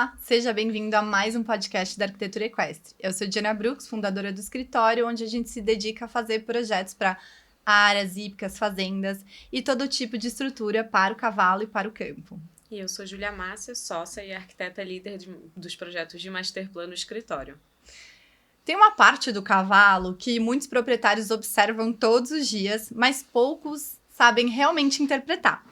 Olá, seja bem-vindo a mais um podcast da Arquitetura Equestre. Eu sou Diana Brooks, fundadora do escritório, onde a gente se dedica a fazer projetos para áreas hípicas, fazendas e todo tipo de estrutura para o cavalo e para o campo. E eu sou Júlia Márcia, sócia e arquiteta líder dos projetos de Masterplan no escritório. Tem uma parte do cavalo que muitos proprietários observam todos os dias, mas poucos sabem realmente interpretar.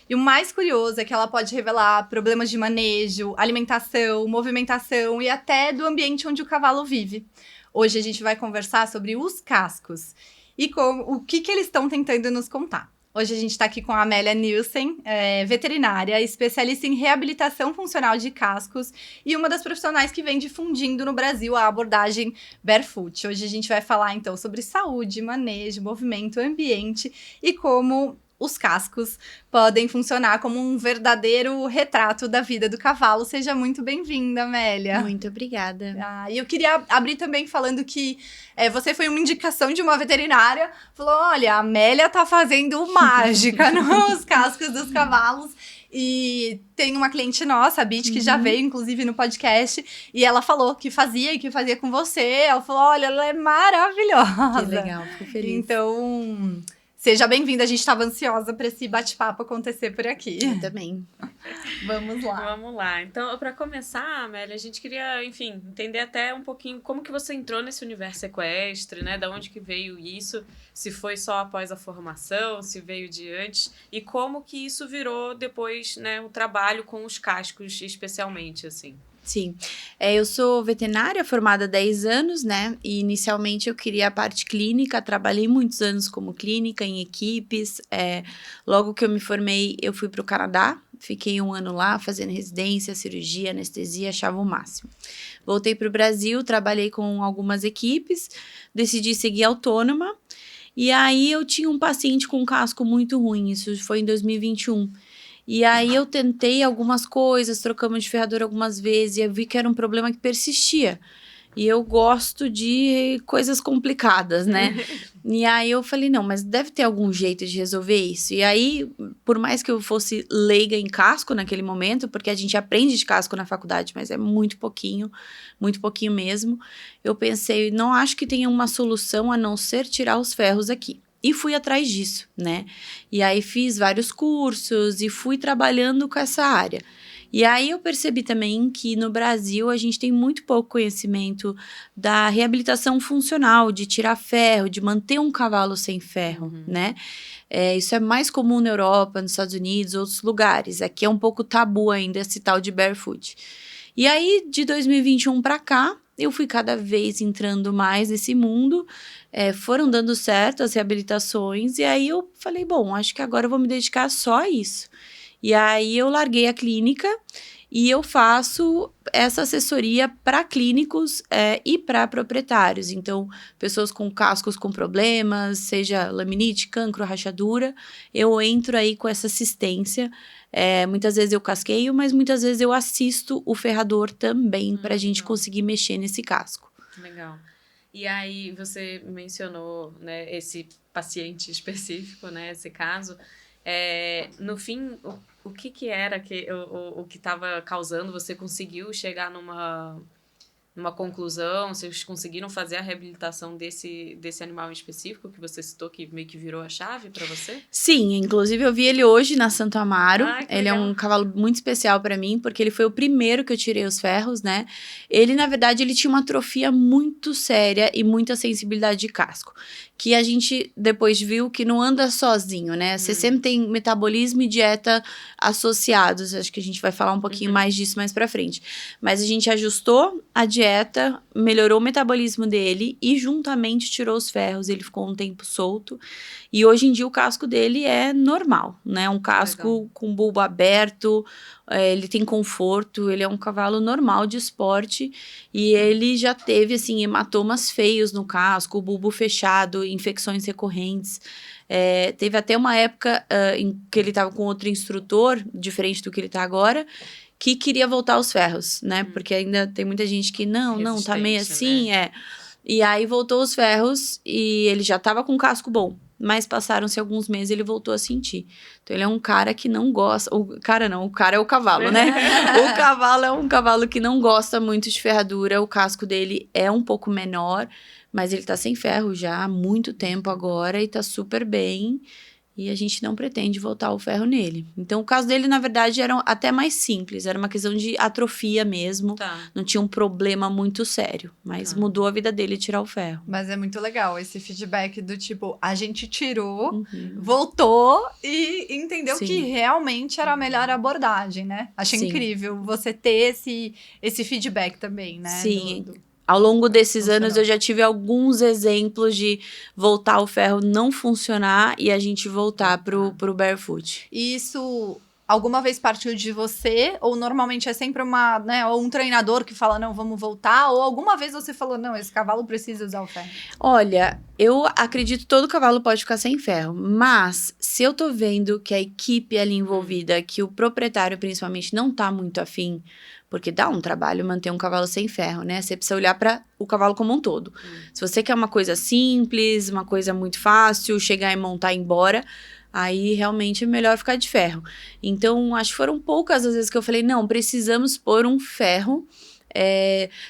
E o mais curioso é que ela pode revelar problemas de manejo, alimentação, movimentação e até do ambiente onde o cavalo vive. Hoje a gente vai conversar sobre os cascos e o que eles estão tentando nos contar. Hoje a gente está aqui com a Amélia Nielsen, veterinária, especialista em reabilitação funcional de cascos e uma das profissionais que vem difundindo no Brasil a abordagem barefoot. Hoje a gente vai falar então sobre saúde, manejo, movimento, ambiente e como os cascos podem funcionar como um verdadeiro retrato da vida do cavalo. Seja muito bem-vinda, Amélia. Muito obrigada. E eu queria abrir também falando que você foi uma indicação de uma veterinária. Falou, olha, a Amélia tá fazendo mágica nos cascos dos cavalos. E tem uma cliente nossa, a Bit, que já veio, inclusive, no podcast. E ela falou que fazia e que fazia com você. Ela falou, olha, ela é maravilhosa. Que legal, fico feliz. Então... seja bem-vinda, a gente estava ansiosa para esse bate-papo acontecer por aqui. Eu também. Vamos lá. Vamos lá. Então, para começar, Amélia, a gente queria, enfim, entender até um pouquinho como que você entrou nesse universo equestre, né? Da onde que veio isso, se foi só após a formação, se veio de antes, e como que isso virou depois, né, o trabalho com os cascos, especialmente, assim. Sim, eu sou veterinária formada há 10 anos, né, e inicialmente eu queria a parte clínica, trabalhei muitos anos como clínica, em equipes, logo que eu me formei eu fui para o Canadá, fiquei 1 ano lá fazendo residência, cirurgia, anestesia, achava o máximo. Voltei para o Brasil, trabalhei com algumas equipes, decidi seguir autônoma, e aí eu tinha um paciente com um casco muito ruim, isso foi em 2021. E aí eu tentei algumas coisas, trocamos de ferradura algumas vezes e eu vi que era um problema que persistia. E eu gosto de coisas complicadas, né? E aí eu falei, não, mas deve ter algum jeito de resolver isso. E aí, por mais que eu fosse leiga em casco naquele momento, porque a gente aprende de casco na faculdade, mas é muito pouquinho mesmo, eu pensei, não acho que tenha uma solução a não ser tirar os ferros aqui. E fui atrás disso, né? E aí fiz vários cursos e fui trabalhando com essa área. E aí eu percebi também que no Brasil a gente tem muito pouco conhecimento da reabilitação funcional, de tirar ferro, de manter um cavalo sem ferro, né? Isso é mais comum na Europa, nos Estados Unidos, outros lugares. Aqui é um pouco tabu ainda esse tal de barefoot. E aí, de 2021 para cá, eu fui cada vez entrando mais nesse mundo, foram dando certo as reabilitações, e aí eu falei, bom, acho que agora eu vou me dedicar só a isso. E aí eu larguei a clínica e eu faço essa assessoria para clínicos e para proprietários. Então, pessoas com cascos com problemas, seja laminite, cancro, rachadura, eu entro aí com essa assistência. Muitas vezes eu casqueio, mas muitas vezes eu assisto o ferrador também para a gente conseguir mexer nesse casco. Legal. E aí você mencionou, né, esse paciente específico, né, esse caso. No fim, o que era o que estava causando? Você conseguiu chegar numa conclusão? Vocês conseguiram fazer a reabilitação desse animal em específico que você citou, que meio que virou a chave para você? Sim, inclusive eu vi ele hoje na Santo Amaro. Ele legal. É um cavalo muito especial para mim, porque ele foi o primeiro que eu tirei os ferros, né? Ele, na verdade, ele tinha uma atrofia muito séria e muita sensibilidade de casco, que a gente depois viu que não anda sozinho, né? Você sempre tem metabolismo e dieta associados. Acho que a gente vai falar um pouquinho mais disso mais pra frente. Mas a gente ajustou a dieta, melhorou o metabolismo dele e juntamente tirou os ferros. Ele ficou um tempo solto. E hoje em dia o casco dele é normal, né? Um casco com bulbo aberto, ele tem conforto, ele é um cavalo normal de esporte e ele já teve, assim, hematomas feios no casco, o bulbo fechado, infecções recorrentes. Teve até uma época em que ele estava com outro instrutor, diferente do que ele está agora, que queria voltar aos ferros, né? Porque ainda tem muita gente que não, tá meio assim, né? E aí voltou os ferros e ele já tava com casco bom. Mas passaram-se alguns meses e ele voltou a sentir. Então, ele é um cara que não gosta... O cara é o cavalo, né? O cavalo é um cavalo que não gosta muito de ferradura. O casco dele é um pouco menor, mas ele tá sem ferro já há muito tempo agora e tá super bem. E a gente não pretende voltar o ferro nele. Então, o caso dele, na verdade, era até mais simples. Era uma questão de atrofia mesmo. Tá. Não tinha um problema muito sério. Mas mudou a vida dele tirar o ferro. Mas é muito legal esse feedback do tipo, a gente tirou, Uhum. voltou e entendeu Sim. que realmente era a melhor abordagem, né? Achei Sim. incrível você ter esse feedback também, né? Sim. Ao longo desses Funcionou. anos, eu já tive alguns exemplos de voltar o ferro não funcionar e a gente voltar pro barefoot. E isso alguma vez partiu de você? Ou normalmente é sempre ou um treinador que fala, não, vamos voltar? Ou alguma vez você falou, não, esse cavalo precisa usar o ferro? Olha, eu acredito que todo cavalo pode ficar sem ferro, mas se eu tô vendo que a equipe ali envolvida, que o proprietário principalmente não tá muito afim, porque dá um trabalho manter um cavalo sem ferro, né? Você precisa olhar para o cavalo como um todo. Se você quer uma coisa simples, uma coisa muito fácil, chegar e montar e ir embora, aí realmente é melhor ficar de ferro. Então, acho que foram poucas as vezes que eu falei, não, precisamos pôr um ferro.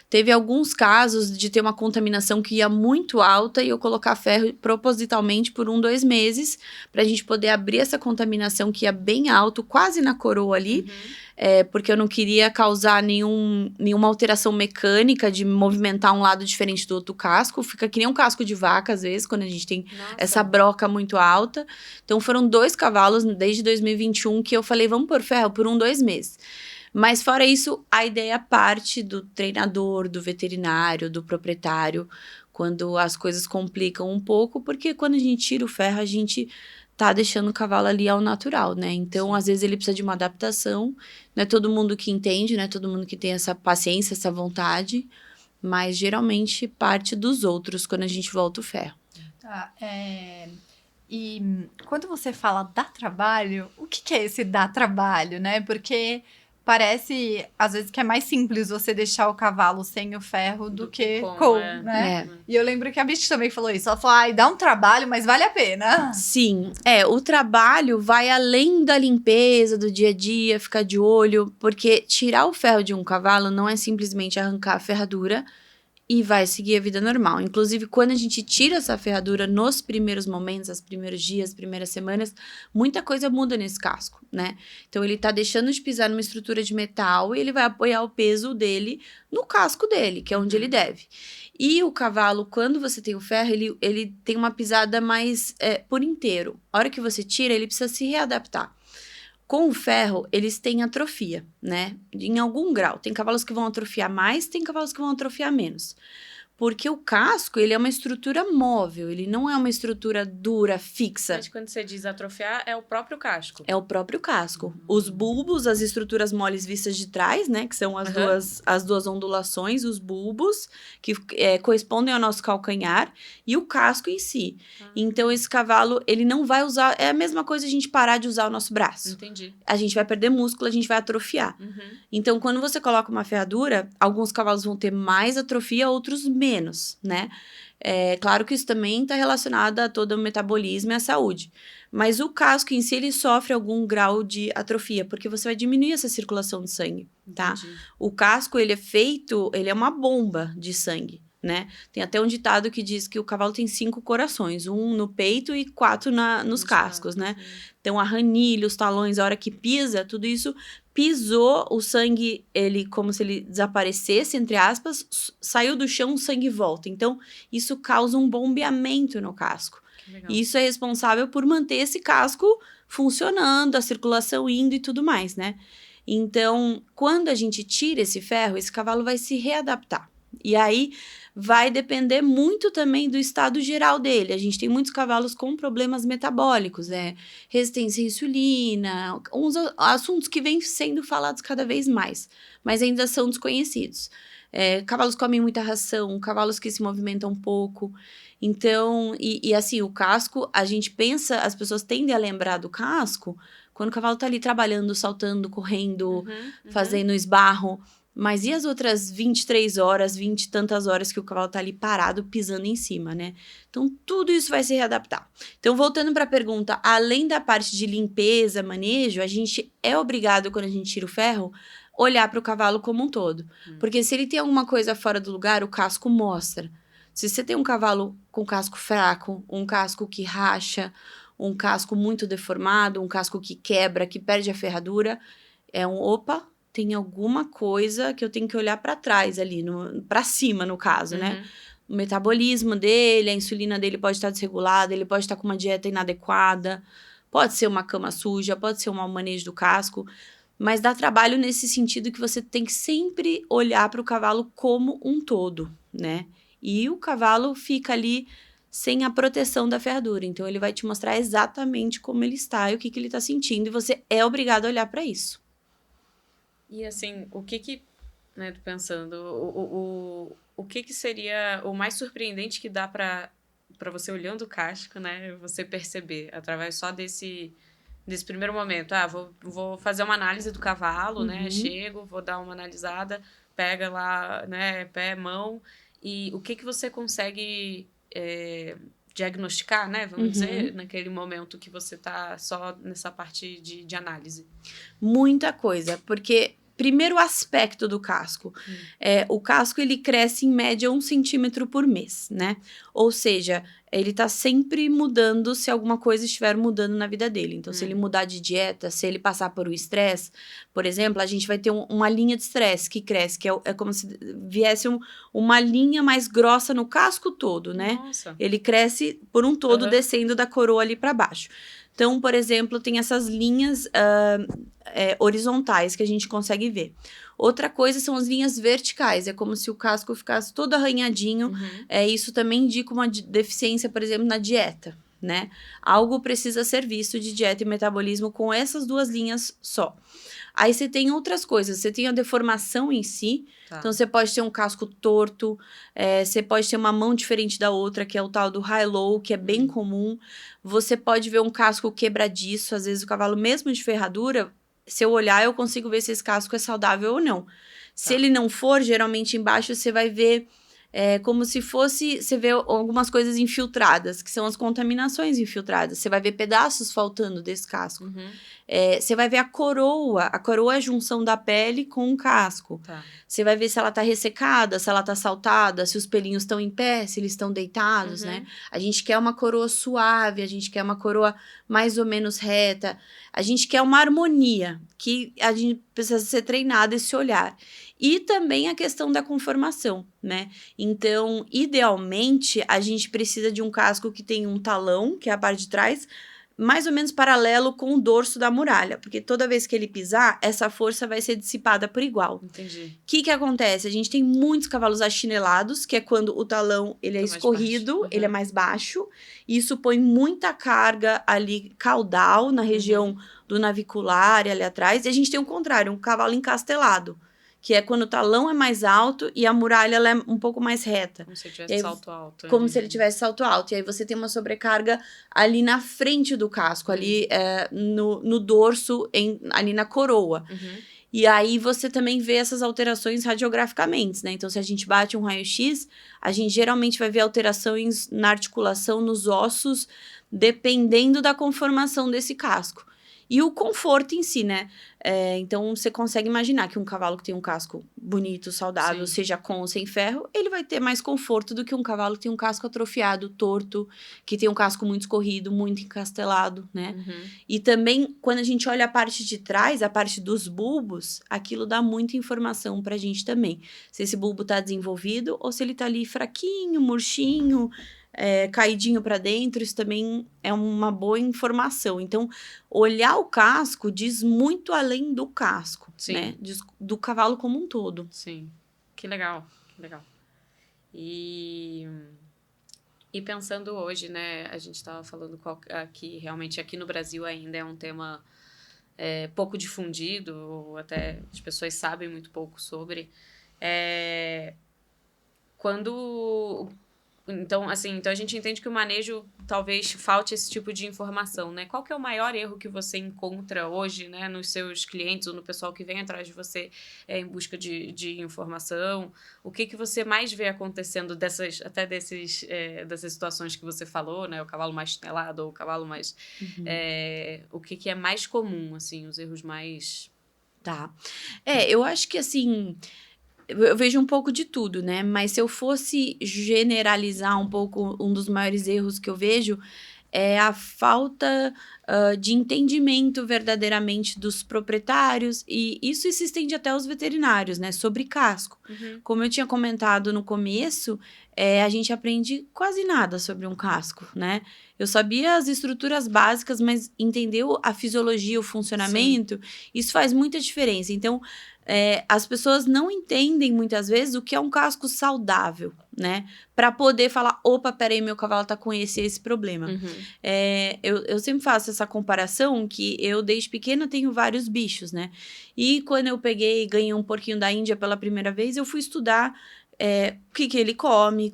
Teve alguns casos de ter uma contaminação que ia muito alta e eu colocar ferro propositalmente por 1-2 meses pra gente poder abrir essa contaminação que ia bem alto, quase na coroa ali, porque eu não queria causar nenhuma alteração mecânica de movimentar um lado diferente do outro casco. Fica que nem um casco de vaca, às vezes, quando a gente tem essa broca muito alta. Então, foram 2 cavalos desde 2021 que eu falei, vamos pôr ferro por 1-2 meses. Mas fora isso, a ideia parte do treinador, do veterinário, do proprietário, quando as coisas complicam um pouco, porque quando a gente tira o ferro, a gente tá deixando o cavalo ali ao natural, né? Então, às vezes ele precisa de uma adaptação, não é todo mundo que entende, não é todo mundo que tem essa paciência, essa vontade, mas geralmente parte dos outros quando a gente volta o ferro. E quando você fala dá trabalho, o que é esse dá trabalho, né? Porque parece, às vezes, que é mais simples você deixar o cavalo sem o ferro do que com, né? E eu lembro que a Bitty também falou isso. Ela falou, ai, dá um trabalho, mas vale a pena. Sim, o trabalho vai além da limpeza do dia a dia, ficar de olho, porque tirar o ferro de um cavalo não é simplesmente arrancar a ferradura e vai seguir a vida normal. Inclusive, quando a gente tira essa ferradura nos primeiros momentos, os primeiros dias, as primeiras semanas, muita coisa muda nesse casco, né? Então, ele tá deixando de pisar numa estrutura de metal e ele vai apoiar o peso dele no casco dele, que é onde ele deve. E o cavalo, quando você tem o ferro, ele tem uma pisada mais por inteiro. A hora que você tira, ele precisa se readaptar. Com o ferro, eles têm atrofia, né? Em algum grau. Tem cavalos que vão atrofiar mais, tem cavalos que vão atrofiar menos. Porque o casco, ele é uma estrutura móvel, ele não é uma estrutura dura, fixa. Mas quando você diz atrofiar, é o próprio casco. É o próprio casco. Os bulbos, as estruturas moles vistas de trás, né? Que são as duas ondulações, os bulbos, que correspondem ao nosso calcanhar, e o casco em si. Então, esse cavalo, ele não vai usar... É a mesma coisa a gente parar de usar o nosso braço. Entendi. A gente vai perder músculo, a gente vai atrofiar. Então, quando você coloca uma ferradura, alguns cavalos vão ter mais atrofia, outros menos, né? Claro que isso também está relacionado a todo o metabolismo e a saúde. Mas o casco em si, ele sofre algum grau de atrofia, porque você vai diminuir essa circulação de sangue, tá? Entendi. O casco, ele é uma bomba de sangue, né? Tem até um ditado que diz que o cavalo tem 5 corações, 1 no peito e 4 nos cascos, né? Então, a ranilha, os talões, a hora que pisa, tudo isso pisou, o sangue, ele como se ele desaparecesse, entre aspas, saiu do chão, o sangue volta. Então, isso causa um bombeamento no casco. E isso é responsável por manter esse casco funcionando, a circulação indo e tudo mais, né? Então, quando a gente tira esse ferro, esse cavalo vai se readaptar. E aí, vai depender muito também do estado geral dele. A gente tem muitos cavalos com problemas metabólicos, resistência à insulina, uns assuntos que vêm sendo falados cada vez mais, mas ainda são desconhecidos. Cavalos comem muita ração, cavalos que se movimentam pouco. Então, e assim, o casco, a gente pensa, as pessoas tendem a lembrar do casco quando o cavalo tá ali trabalhando, saltando, correndo, fazendo esbarro. Mas e as outras 23 horas, 20 e tantas horas que o cavalo tá ali parado, pisando em cima, né? Então, tudo isso vai se readaptar. Então, voltando para a pergunta, além da parte de limpeza, manejo, a gente é obrigado, quando a gente tira o ferro, olhar para o cavalo como um todo. Porque se ele tem alguma coisa fora do lugar, o casco mostra. Se você tem um cavalo com casco fraco, um casco que racha, um casco muito deformado, um casco que quebra, que perde a ferradura, opa, tem alguma coisa que eu tenho que olhar para trás ali, para cima no caso, né? O metabolismo dele, a insulina dele pode estar desregulada, ele pode estar com uma dieta inadequada, pode ser uma cama suja, pode ser um mau manejo do casco, mas dá trabalho nesse sentido que você tem que sempre olhar para o cavalo como um todo, né? E o cavalo fica ali sem a proteção da ferradura, então ele vai te mostrar exatamente como ele está e o que ele está sentindo, e você é obrigado a olhar para isso. E assim, o que né, tô pensando, o que seria o mais surpreendente que dá para você olhando o casco, né, você perceber através só desse primeiro momento, vou fazer uma análise do cavalo, né, chego, vou dar uma analisada, pega lá, né, pé, mão, e o que você consegue diagnosticar, né, vamos dizer, naquele momento que você tá só nessa parte de análise? Muita coisa, porque primeiro aspecto do casco, o casco ele cresce em média 1 centímetro por mês, né? Ou seja, ele tá sempre mudando se alguma coisa estiver mudando na vida dele. Então, se ele mudar de dieta, se ele passar por um estresse, por exemplo, a gente vai ter uma linha de estresse que cresce, que é como se viesse uma linha mais grossa no casco todo, né? Nossa. Ele cresce por um todo, descendo da coroa ali para baixo. Então, por exemplo, tem essas linhas horizontais que a gente consegue ver. Outra coisa são as linhas verticais, é como se o casco ficasse todo arranhadinho. Isso também indica uma deficiência, por exemplo, na dieta, né? Algo precisa ser visto de dieta e metabolismo com essas duas linhas só. Aí você tem outras coisas, você tem a deformação em si, então você pode ter um casco torto, você pode ter uma mão diferente da outra, que é o tal do high-low, que é bem comum. Você pode ver um casco quebradiço, às vezes o cavalo mesmo de ferradura, se eu olhar eu consigo ver se esse casco é saudável ou não. Se ele não for, geralmente embaixo você vai ver como se fosse, você vê algumas coisas infiltradas, que são as contaminações infiltradas. Você vai ver pedaços faltando desse casco. Você vai ver a coroa é a junção da pele com o casco. Você vai ver se ela tá ressecada, se ela tá saltada, se os pelinhos estão em pé, se eles estão deitados, né? A gente quer uma coroa suave, a gente quer uma coroa mais ou menos reta. A gente quer uma harmonia, que a gente precisa ser treinado esse olhar. E também a questão da conformação, né? Então, idealmente, a gente precisa de um casco que tem um talão, que é a parte de trás, mais ou menos paralelo com o dorso da muralha, porque toda vez que ele pisar, essa força vai ser dissipada por igual. Entendi. O que acontece? A gente tem muitos cavalos achinelados, que é quando o talão ele é escorrido, ele é mais baixo, e isso põe muita carga ali caudal, na região do navicular e ali atrás, e a gente tem o contrário, um cavalo encastelado, que é quando o talão é mais alto e a muralha ela é um pouco mais reta. Como se ele tivesse salto alto. Como se ele tivesse salto alto. E aí você tem uma sobrecarga ali na frente do casco, ali no dorso, ali na coroa. E aí você também vê essas alterações radiograficamente, né? Então, se a gente bate um raio-x, a gente geralmente vai ver alterações na articulação, nos ossos, dependendo da conformação desse casco. E o conforto em si, né? Então, você consegue imaginar que um cavalo que tem um casco bonito, saudável, seja com ou sem ferro, ele vai ter mais conforto do que um cavalo que tem um casco atrofiado, torto, que tem um casco muito escorrido, muito encastelado, né? E também, quando a gente olha a parte de trás, a parte dos bulbos, aquilo dá muita informação pra gente também. Se esse bulbo tá desenvolvido ou se ele tá ali fraquinho, murchinho, caidinho para dentro, isso também é uma boa informação. Então, olhar o casco diz muito além do casco, né? Diz do cavalo como um todo. Sim, que legal, que legal. E pensando hoje, né, a gente estava falando que realmente aqui no Brasil ainda é um tema pouco difundido, ou até as pessoas sabem muito pouco sobre. Quando Então, assim, então a gente entende que o manejo talvez falte esse tipo de informação, né? Qual que é o maior erro que você encontra hoje, né, nos seus clientes ou no pessoal que vem atrás de você em busca de informação? O que você mais vê acontecendo dessas situações que você falou, né? O cavalo mais chinelado ou o cavalo mais... o que é mais comum, assim, os erros mais... Tá. Eu acho que, assim... Eu vejo um pouco de tudo, né? Mas se eu fosse generalizar um pouco, um dos maiores erros que eu vejo é a falta de entendimento verdadeiramente dos proprietários, e isso se estende até aos veterinários, né? Sobre casco. Como eu tinha comentado no começo, a gente aprende quase nada sobre um casco, né? Eu sabia as estruturas básicas, mas entender a fisiologia, o funcionamento, isso faz muita diferença. Então, as pessoas não entendem muitas vezes o que é um casco saudável, né? Para poder falar, opa, peraí, meu cavalo tá com esse problema. Eu sempre faço essa comparação que eu, desde pequena, tenho vários bichos, né? E quando eu ganhei um porquinho da Índia pela primeira vez, eu fui estudar o que ele come,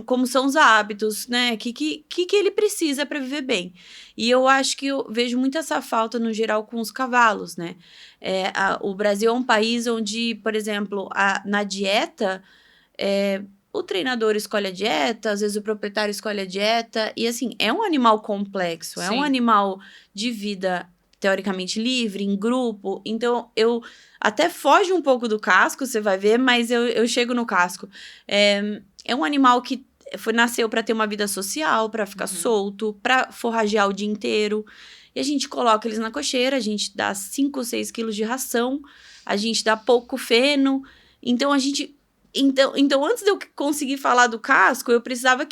como são os hábitos, né? O que ele precisa para viver bem. E eu acho que eu vejo muito essa falta, no geral, com os cavalos, né? O Brasil é um país onde, por exemplo, na dieta, o treinador escolhe a dieta, às vezes o proprietário escolhe a dieta, e assim, é um animal complexo, é um animal de vida teoricamente livre, em grupo, então eu até foge um pouco do casco, você vai ver, mas eu chego no casco. É um animal que nasceu para ter uma vida social, para ficar solto, para forragear o dia inteiro, e a gente coloca eles na cocheira, a gente dá 5 ou 6 quilos de ração, a gente dá pouco feno, então a gente... Então, antes de eu conseguir falar do casco, eu precisaria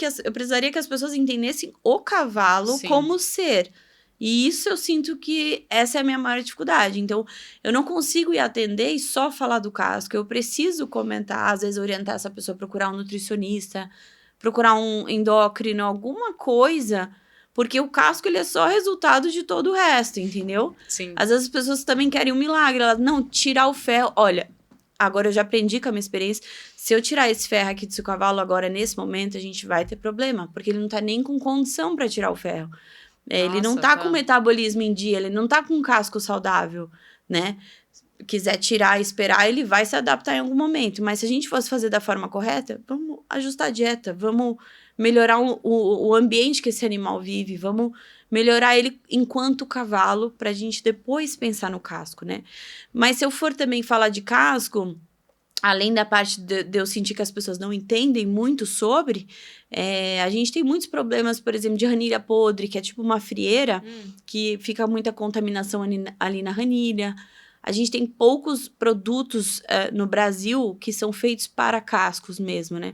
que as pessoas entendessem o cavalo como ser. E isso eu sinto que essa é a minha maior dificuldade. Então, eu não consigo ir atender e só falar do casco. Eu preciso comentar, às vezes orientar essa pessoa a procurar um nutricionista, procurar um endócrino, alguma coisa, porque o casco ele é só resultado de todo o resto, entendeu? Sim. Às vezes as pessoas também querem um milagre. Elas, não, tirar o ferro. Olha, agora eu já aprendi com a minha experiência, se eu tirar esse ferro aqui do seu cavalo agora, nesse momento, a gente vai ter problema, porque ele não tá nem com condição para tirar o ferro. Ele não tá com metabolismo em dia, ele não tá com um casco saudável, né? Quiser tirar e esperar, ele vai se adaptar em algum momento. Mas se a gente fosse fazer da forma correta, vamos ajustar a dieta, vamos melhorar o ambiente que esse animal vive, vamos melhorar ele enquanto cavalo, pra gente depois pensar no casco, né? Mas se eu for também falar de casco, além da parte de eu sentir que as pessoas não entendem muito sobre, a gente tem muitos problemas, por exemplo, de ranilha podre, que é tipo uma frieira, que fica muita contaminação ali na ranilha. A gente tem poucos produtos no Brasil que são feitos para cascos mesmo, né?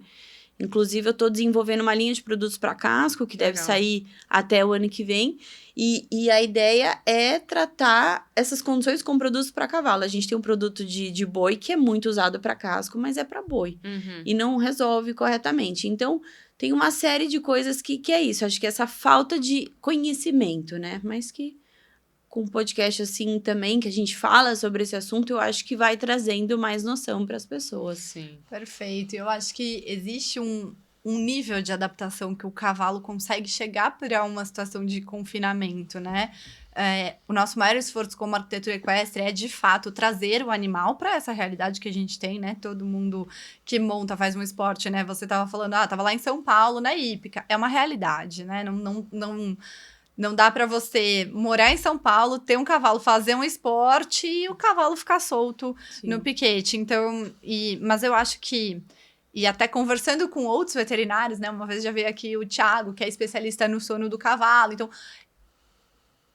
Inclusive, eu estou desenvolvendo uma linha de produtos para casco, que deve sair até o ano que vem. E a ideia é tratar essas condições com produtos para cavalo. A gente tem um produto de boi que é muito usado para casco, mas é para boi. E não resolve corretamente. Então, tem uma série de coisas que é isso. Acho que essa falta de conhecimento, né? Mas que com um podcast assim também, que a gente fala sobre esse assunto, eu acho que vai trazendo mais noção para as pessoas. Sim. Perfeito. Eu acho que existe um nível de adaptação que o cavalo consegue chegar para uma situação de confinamento, né? O nosso maior esforço como arquitetura equestre é, de fato, trazer o animal para essa realidade que a gente tem, né? Todo mundo que monta, faz um esporte, né? Você estava falando, estava lá em São Paulo, na hípica. É uma realidade, né? Não dá para você morar em São Paulo, ter um cavalo, fazer um esporte e o cavalo ficar solto no piquete. Então, mas eu acho que... E até conversando com outros veterinários, né? Uma vez já veio aqui o Thiago, que é especialista no sono do cavalo. Então,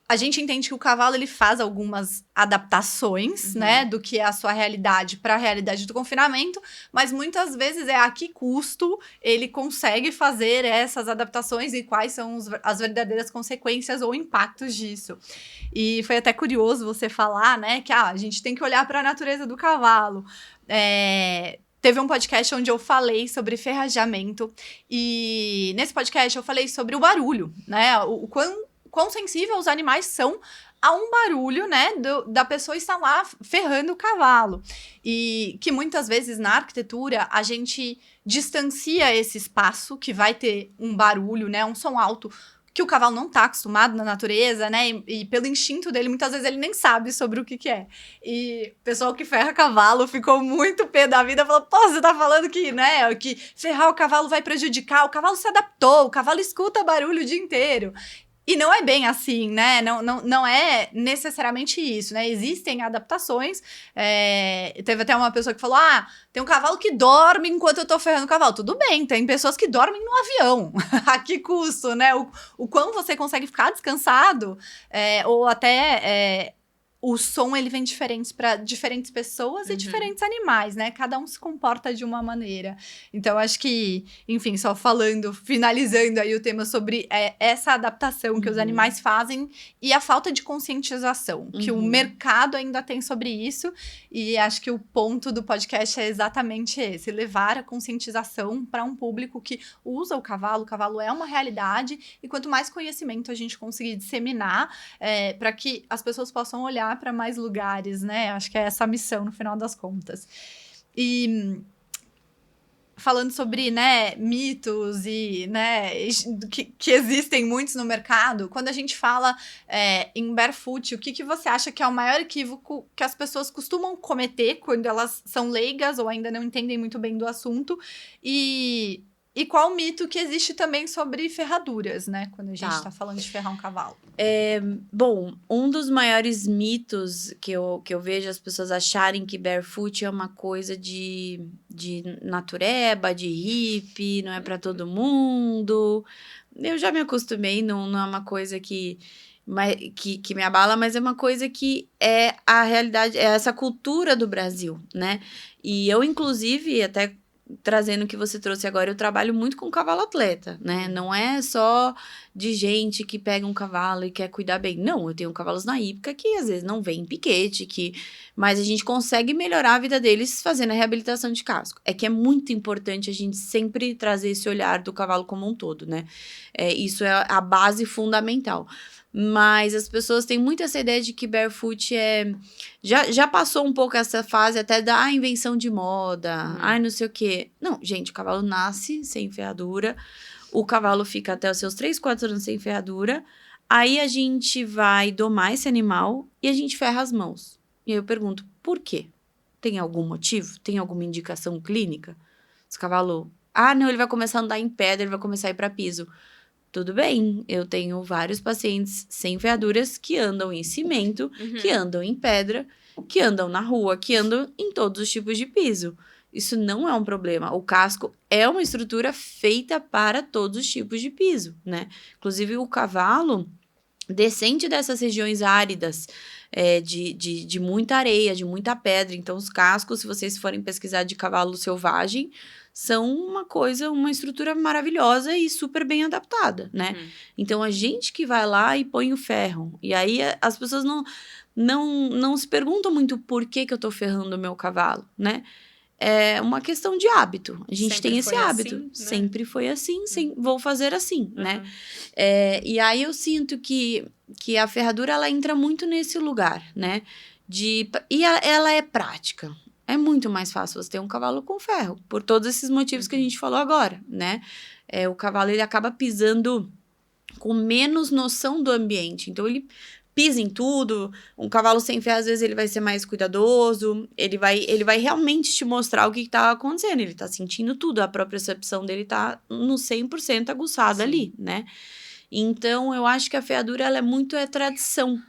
a gente entende que o cavalo ele faz algumas adaptações, né? Do que é a sua realidade para a realidade do confinamento. Mas muitas vezes a que custo ele consegue fazer essas adaptações e quais são as verdadeiras consequências ou impactos disso. E foi até curioso você falar, né? Que a gente tem que olhar para a natureza do cavalo. Teve um podcast onde eu falei sobre ferrageamento. E nesse podcast eu falei sobre o barulho, né? O quão sensível os animais são a um barulho, né, da pessoa estar lá ferrando o cavalo. E que muitas vezes na arquitetura a gente distancia esse espaço que vai ter um barulho, né, um som alto, que o cavalo não tá acostumado na natureza, né? E pelo instinto dele, muitas vezes ele nem sabe sobre o que é. E o pessoal que ferra cavalo ficou muito pé da vida, falou, pô, você tá falando que, né, que ferrar o cavalo vai prejudicar, o cavalo se adaptou, o cavalo escuta barulho o dia inteiro. E não é bem assim, né? Não é necessariamente isso, né? Existem adaptações. Teve até uma pessoa que falou, tem um cavalo que dorme enquanto eu tô ferrando o cavalo. Tudo bem, tem pessoas que dormem no avião. A que custo, né? O quão você consegue ficar descansado, ou até... o som, ele vem diferente para diferentes pessoas e diferentes animais, né? Cada um se comporta de uma maneira. Então, acho que, enfim, só finalizando aí o tema sobre essa adaptação que os animais fazem e a falta de conscientização que o mercado ainda tem sobre isso. E acho que o ponto do podcast é exatamente esse, levar a conscientização para um público que usa o cavalo é uma realidade, e quanto mais conhecimento a gente conseguir disseminar, para que as pessoas possam olhar para mais lugares, né? Acho que é essa a missão, no final das contas. E falando sobre, né, mitos e, né, que existem muitos no mercado, quando a gente fala em barefoot, o que você acha que é o maior equívoco que as pessoas costumam cometer quando elas são leigas ou ainda não entendem muito bem do assunto? E qual o mito que existe também sobre ferraduras, né? Quando a gente tá falando de ferrar um cavalo. Bom, um dos maiores mitos que eu vejo as pessoas acharem que barefoot é uma coisa de natureba, de hippie, não é para todo mundo. Eu já me acostumei, não é uma coisa que me abala, mas é uma coisa que é a realidade, é essa cultura do Brasil, né? E eu, inclusive, até trazendo o que você trouxe agora, eu trabalho muito com cavalo atleta, né? Não é só de gente que pega um cavalo e quer cuidar bem. Não, eu tenho cavalos na hípica que às vezes não vem em piquete, mas a gente consegue melhorar a vida deles fazendo a reabilitação de casco. É que é muito importante a gente sempre trazer esse olhar do cavalo como um todo, né? Isso é a base fundamental. Mas as pessoas têm muito essa ideia de que barefoot já passou um pouco essa fase até da invenção de moda, não sei o quê. Não, gente, o cavalo nasce sem ferradura, o cavalo fica até os seus 3, 4 anos sem ferradura, aí a gente vai domar esse animal e a gente ferra as mãos. E aí eu pergunto, por quê? Tem algum motivo? Tem alguma indicação clínica? Esse cavalo, não, ele vai começar a andar em pedra, ele vai começar a ir para piso. Tudo bem, eu tenho vários pacientes sem ferraduras que andam em cimento, que andam em pedra, que andam na rua, que andam em todos os tipos de piso. Isso não é um problema. O casco é uma estrutura feita para todos os tipos de piso, né? Inclusive, o cavalo descende dessas regiões áridas, de muita areia, de muita pedra. Então, os cascos, se vocês forem pesquisar de cavalo selvagem, são uma estrutura maravilhosa e super bem adaptada, né? Então, a gente que vai lá e põe o ferro. E aí, as pessoas não se perguntam muito por que eu tô ferrando o meu cavalo, né? É uma questão de hábito. A gente tem esse hábito. Assim, né? Sempre foi assim, vou fazer assim, né? E aí, eu sinto que a ferradura, ela entra muito nesse lugar, né? E ela é prática. É muito mais fácil você ter um cavalo com ferro, por todos esses motivos que a gente falou agora, né? O cavalo, ele acaba pisando com menos noção do ambiente. Então, ele pisa em tudo. Um cavalo sem ferro, às vezes, ele vai ser mais cuidadoso. Ele vai realmente te mostrar o que tá acontecendo. Ele tá sentindo tudo. A própria percepção dele tá no 100% aguçada ali, né? Então, eu acho que a ferradura, ela é muito tradição,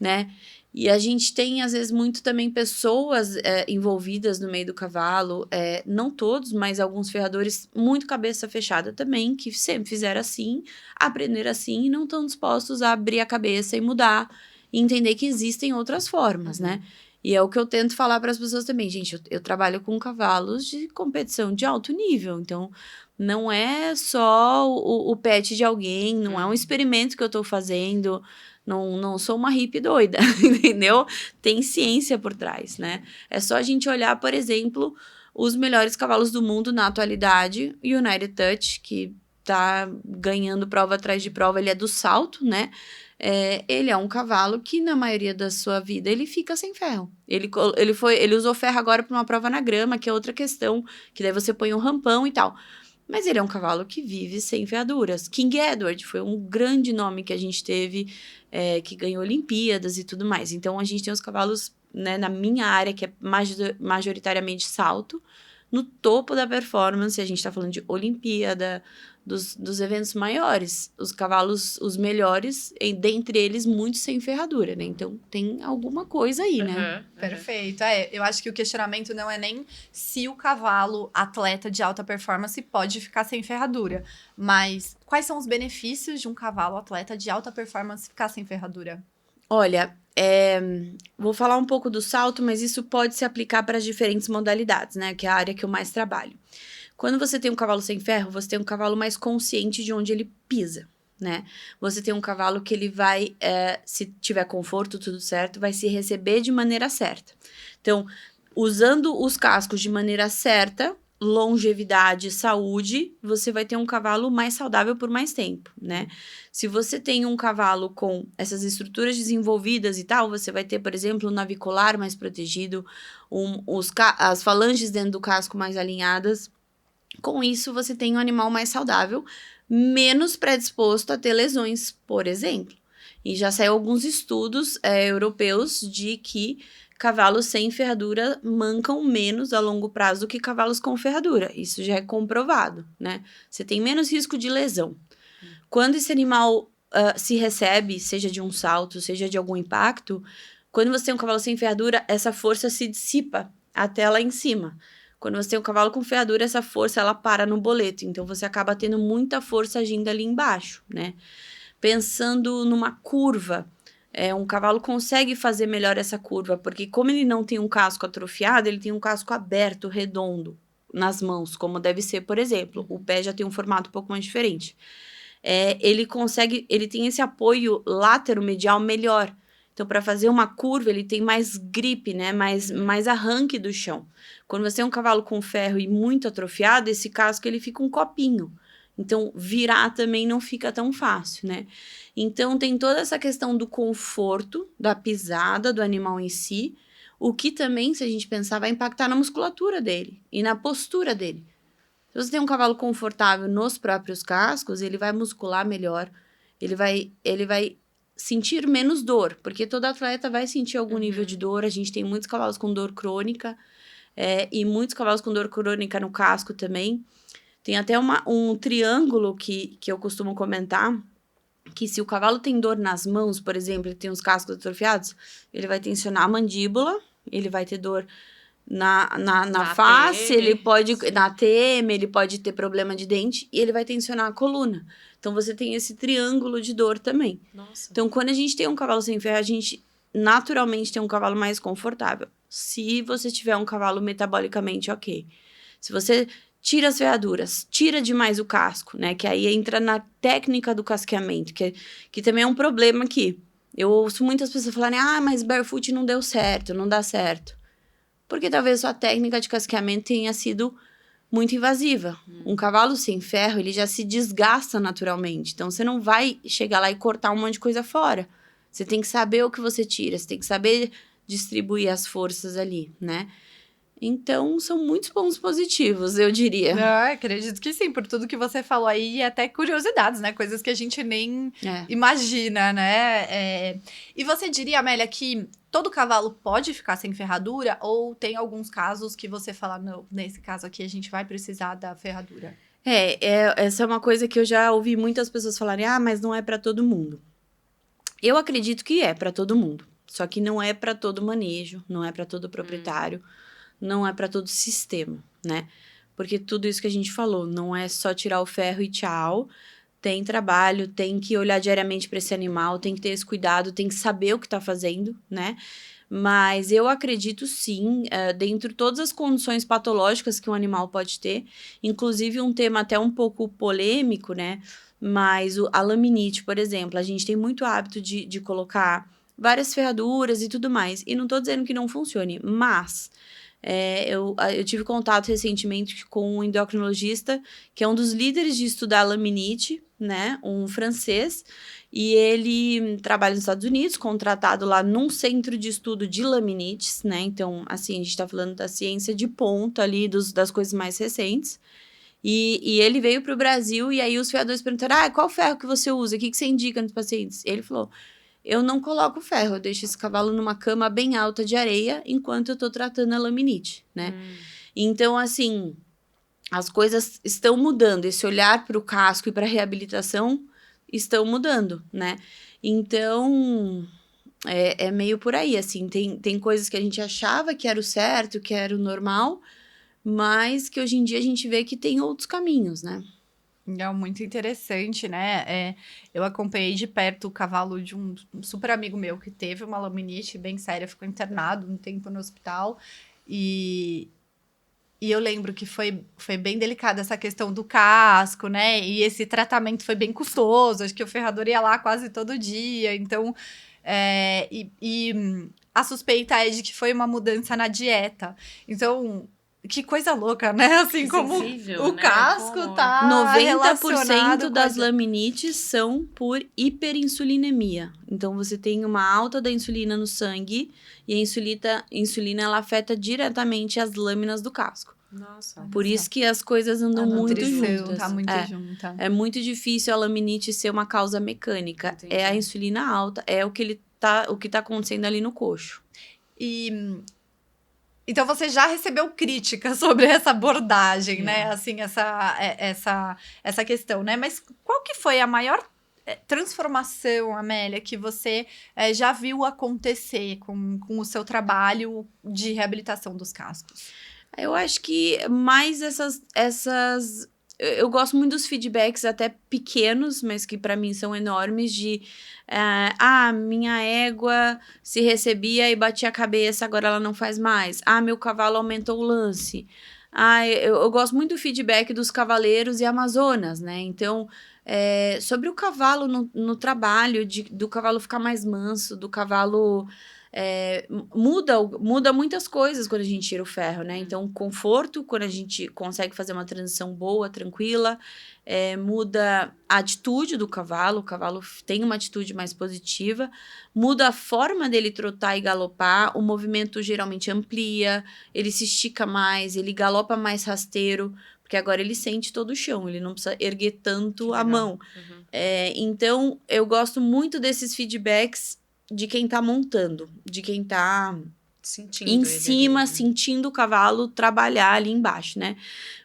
né? E a gente tem, às vezes, muito também pessoas envolvidas no meio do cavalo, não todos, mas alguns ferradores muito cabeça fechada também, que sempre fizeram assim, aprenderam assim e não estão dispostos a abrir a cabeça e mudar, e entender que existem outras formas, né? E é o que eu tento falar para as pessoas também. Gente, eu trabalho com cavalos de competição de alto nível, então não é só o pet de alguém, não é um experimento que eu estou fazendo. Não sou uma hippie doida, entendeu? Tem ciência por trás, né? É só a gente olhar, por exemplo, os melhores cavalos do mundo na atualidade, United Touch, que tá ganhando prova atrás de prova, ele é do salto, né? Ele é um cavalo que, na maioria da sua vida, ele fica sem ferro. Ele usou ferro agora para uma prova na grama, que é outra questão, que daí você põe um rampão e tal. Mas ele é um cavalo que vive sem ferraduras. King Edward foi um grande nome que a gente teve, que ganhou Olimpíadas e tudo mais. Então, a gente tem os cavalos, né, na minha área, que é majoritariamente salto, no topo da performance, a gente está falando de Olimpíada, dos eventos maiores, os cavalos, os melhores, e dentre eles, muitos sem ferradura, né? Então, tem alguma coisa aí, né? Perfeito. Eu acho que o questionamento não é nem se o cavalo atleta de alta performance pode ficar sem ferradura, mas quais são os benefícios de um cavalo atleta de alta performance ficar sem ferradura? Olha, vou falar um pouco do salto, mas isso pode se aplicar para as diferentes modalidades, né? Que é a área que eu mais trabalho. Quando você tem um cavalo sem ferro, você tem um cavalo mais consciente de onde ele pisa, né? Você tem um cavalo que ele vai, se tiver conforto, tudo certo, vai se receber de maneira certa. Então, usando os cascos de maneira certa, longevidade, saúde, você vai ter um cavalo mais saudável por mais tempo, né? Se você tem um cavalo com essas estruturas desenvolvidas e tal, você vai ter, por exemplo, um navicular mais protegido, as falanges dentro do casco mais alinhadas. Com isso, você tem um animal mais saudável, menos predisposto a ter lesões, por exemplo. E já saiu alguns estudos europeus de que cavalos sem ferradura mancam menos a longo prazo do que cavalos com ferradura. Isso já é comprovado, né? Você tem menos risco de lesão. Quando esse animal se recebe, seja de um salto, seja de algum impacto, quando você tem um cavalo sem ferradura, essa força se dissipa até lá em cima. Quando você tem um cavalo com ferradura, essa força ela para no boleto. Então, você acaba tendo muita força agindo ali embaixo, né? Pensando numa curva, um cavalo consegue fazer melhor essa curva, porque como ele não tem um casco atrofiado, ele tem um casco aberto, redondo, nas mãos, como deve ser, por exemplo. O pé já tem um formato um pouco mais diferente. Ele tem esse apoio látero-medial melhor. Então, para fazer uma curva, ele tem mais gripe, né? Mais arranque do chão. Quando você tem um cavalo com ferro e muito atrofiado, esse casco ele fica um copinho. Então, virar também não fica tão fácil, né? Então, tem toda essa questão do conforto, da pisada do animal em si, o que também, se a gente pensar, vai impactar na musculatura dele e na postura dele. Se você tem um cavalo confortável nos próprios cascos, ele vai muscular melhor, ele vai sentir menos dor, porque todo atleta vai sentir algum nível de dor. A gente tem muitos cavalos com dor crônica, e muitos cavalos com dor crônica no casco também. Tem até um triângulo que eu costumo comentar, que se o cavalo tem dor nas mãos, por exemplo, ele tem os cascos atrofiados, ele vai tensionar a mandíbula, ele vai ter dor na face, ele pode, na ATM, ele pode ter problema de dente, e ele vai tensionar a coluna. Então, você tem esse triângulo de dor também. Nossa. Então, quando a gente tem um cavalo sem ferro, a gente naturalmente tem um cavalo mais confortável. Se você tiver um cavalo metabolicamente ok. Se você tira as ferraduras, tira demais o casco, né? Que aí entra na técnica do casqueamento, que também é um problema aqui. Eu ouço muitas pessoas falarem, mas barefoot não deu certo, não dá certo. Porque talvez sua técnica de casqueamento tenha sido muito invasiva. Um cavalo sem ferro, ele já se desgasta naturalmente. Então, você não vai chegar lá e cortar um monte de coisa fora. Você tem que saber o que você tira, você tem que saber distribuir as forças ali, né? Então, são muitos pontos positivos, eu diria. Acredito que sim, por tudo que você falou aí, e até curiosidades, né? Coisas que a gente nem imagina, né? E você diria, Amélia, que todo cavalo pode ficar sem ferradura? Ou tem alguns casos que você fala, não, nesse caso aqui a gente vai precisar da ferradura? Essa é uma coisa que eu já ouvi muitas pessoas falarem, mas não é para todo mundo. Eu acredito que é para todo mundo, só que não é para todo manejo, não é para todo proprietário, não é para todo sistema, né? Porque tudo isso que a gente falou, não é só tirar o ferro e tchau. Tem trabalho, tem que olhar diariamente para esse animal, tem que ter esse cuidado, tem que saber o que está fazendo, né? Mas eu acredito sim, dentro de todas as condições patológicas que um animal pode ter, inclusive um tema até um pouco polêmico, né? Mas a laminite, por exemplo, a gente tem muito hábito de colocar várias ferraduras e tudo mais. E não tô dizendo que não funcione, mas Eu tive contato recentemente com um endocrinologista, que é um dos líderes de estudar laminite, né? Um francês. E ele trabalha nos Estados Unidos, contratado lá num centro de estudo de laminites, né? Então, assim, a gente tá falando da ciência de ponta ali, das coisas mais recentes. E ele veio para o Brasil e aí os fiadores perguntaram, qual ferro que você usa? O que você indica nos pacientes? Ele falou, eu não coloco ferro, eu deixo esse cavalo numa cama bem alta de areia enquanto eu tô tratando a laminite, né? Então, assim, as coisas estão mudando. Esse olhar para o casco e para a reabilitação estão mudando, né? Então, é meio por aí, assim. Tem coisas que a gente achava que era o certo, que era o normal, mas que hoje em dia a gente vê que tem outros caminhos, né? É muito interessante, né? Eu acompanhei de perto o cavalo de um super amigo meu que teve uma laminite bem séria, ficou internado um tempo no hospital. E eu lembro que foi bem delicada essa questão do casco, né? E esse tratamento foi bem custoso. Acho que o ferrador ia lá quase todo dia. Então, a suspeita é de que foi uma mudança na dieta. Então, que coisa louca, né? Assim, Que como sensível, o né? casco Como... tá 90% relacionado das laminites são por hiperinsulinemia. Então, você tem uma alta da insulina no sangue e a insulina ela afeta diretamente as lâminas do casco. Nossa. Por isso que as coisas andam muito juntas. Tá muito junta. É muito difícil a laminite ser uma causa mecânica. Entendi. É a insulina alta, é o que tá acontecendo ali no coxo. Então, você já recebeu crítica sobre essa abordagem, né? Assim, essa questão, né? Mas qual que foi a maior transformação, Amélia, que você já viu acontecer com o seu trabalho de reabilitação dos cascos? Eu acho que mais essas... Eu gosto muito dos feedbacks até pequenos, mas que para mim são enormes, de minha égua se recebia e batia a cabeça, agora ela não faz mais. Meu cavalo aumentou o lance. Eu gosto muito do feedback dos cavaleiros e amazonas, né? Então, sobre o cavalo no trabalho, do cavalo ficar mais manso, do cavalo... muda muitas coisas quando a gente tira o ferro, né? Então, conforto, quando a gente consegue fazer uma transição boa, tranquila, muda a atitude do cavalo, o cavalo tem uma atitude mais positiva, muda a forma dele trotar e galopar, o movimento geralmente amplia, ele se estica mais, ele galopa mais rasteiro, porque agora ele sente todo o chão, ele não precisa erguer tanto a mão. Então, eu gosto muito desses feedbacks de quem tá montando, de quem tá em cima, sentindo o cavalo trabalhar ali embaixo, né?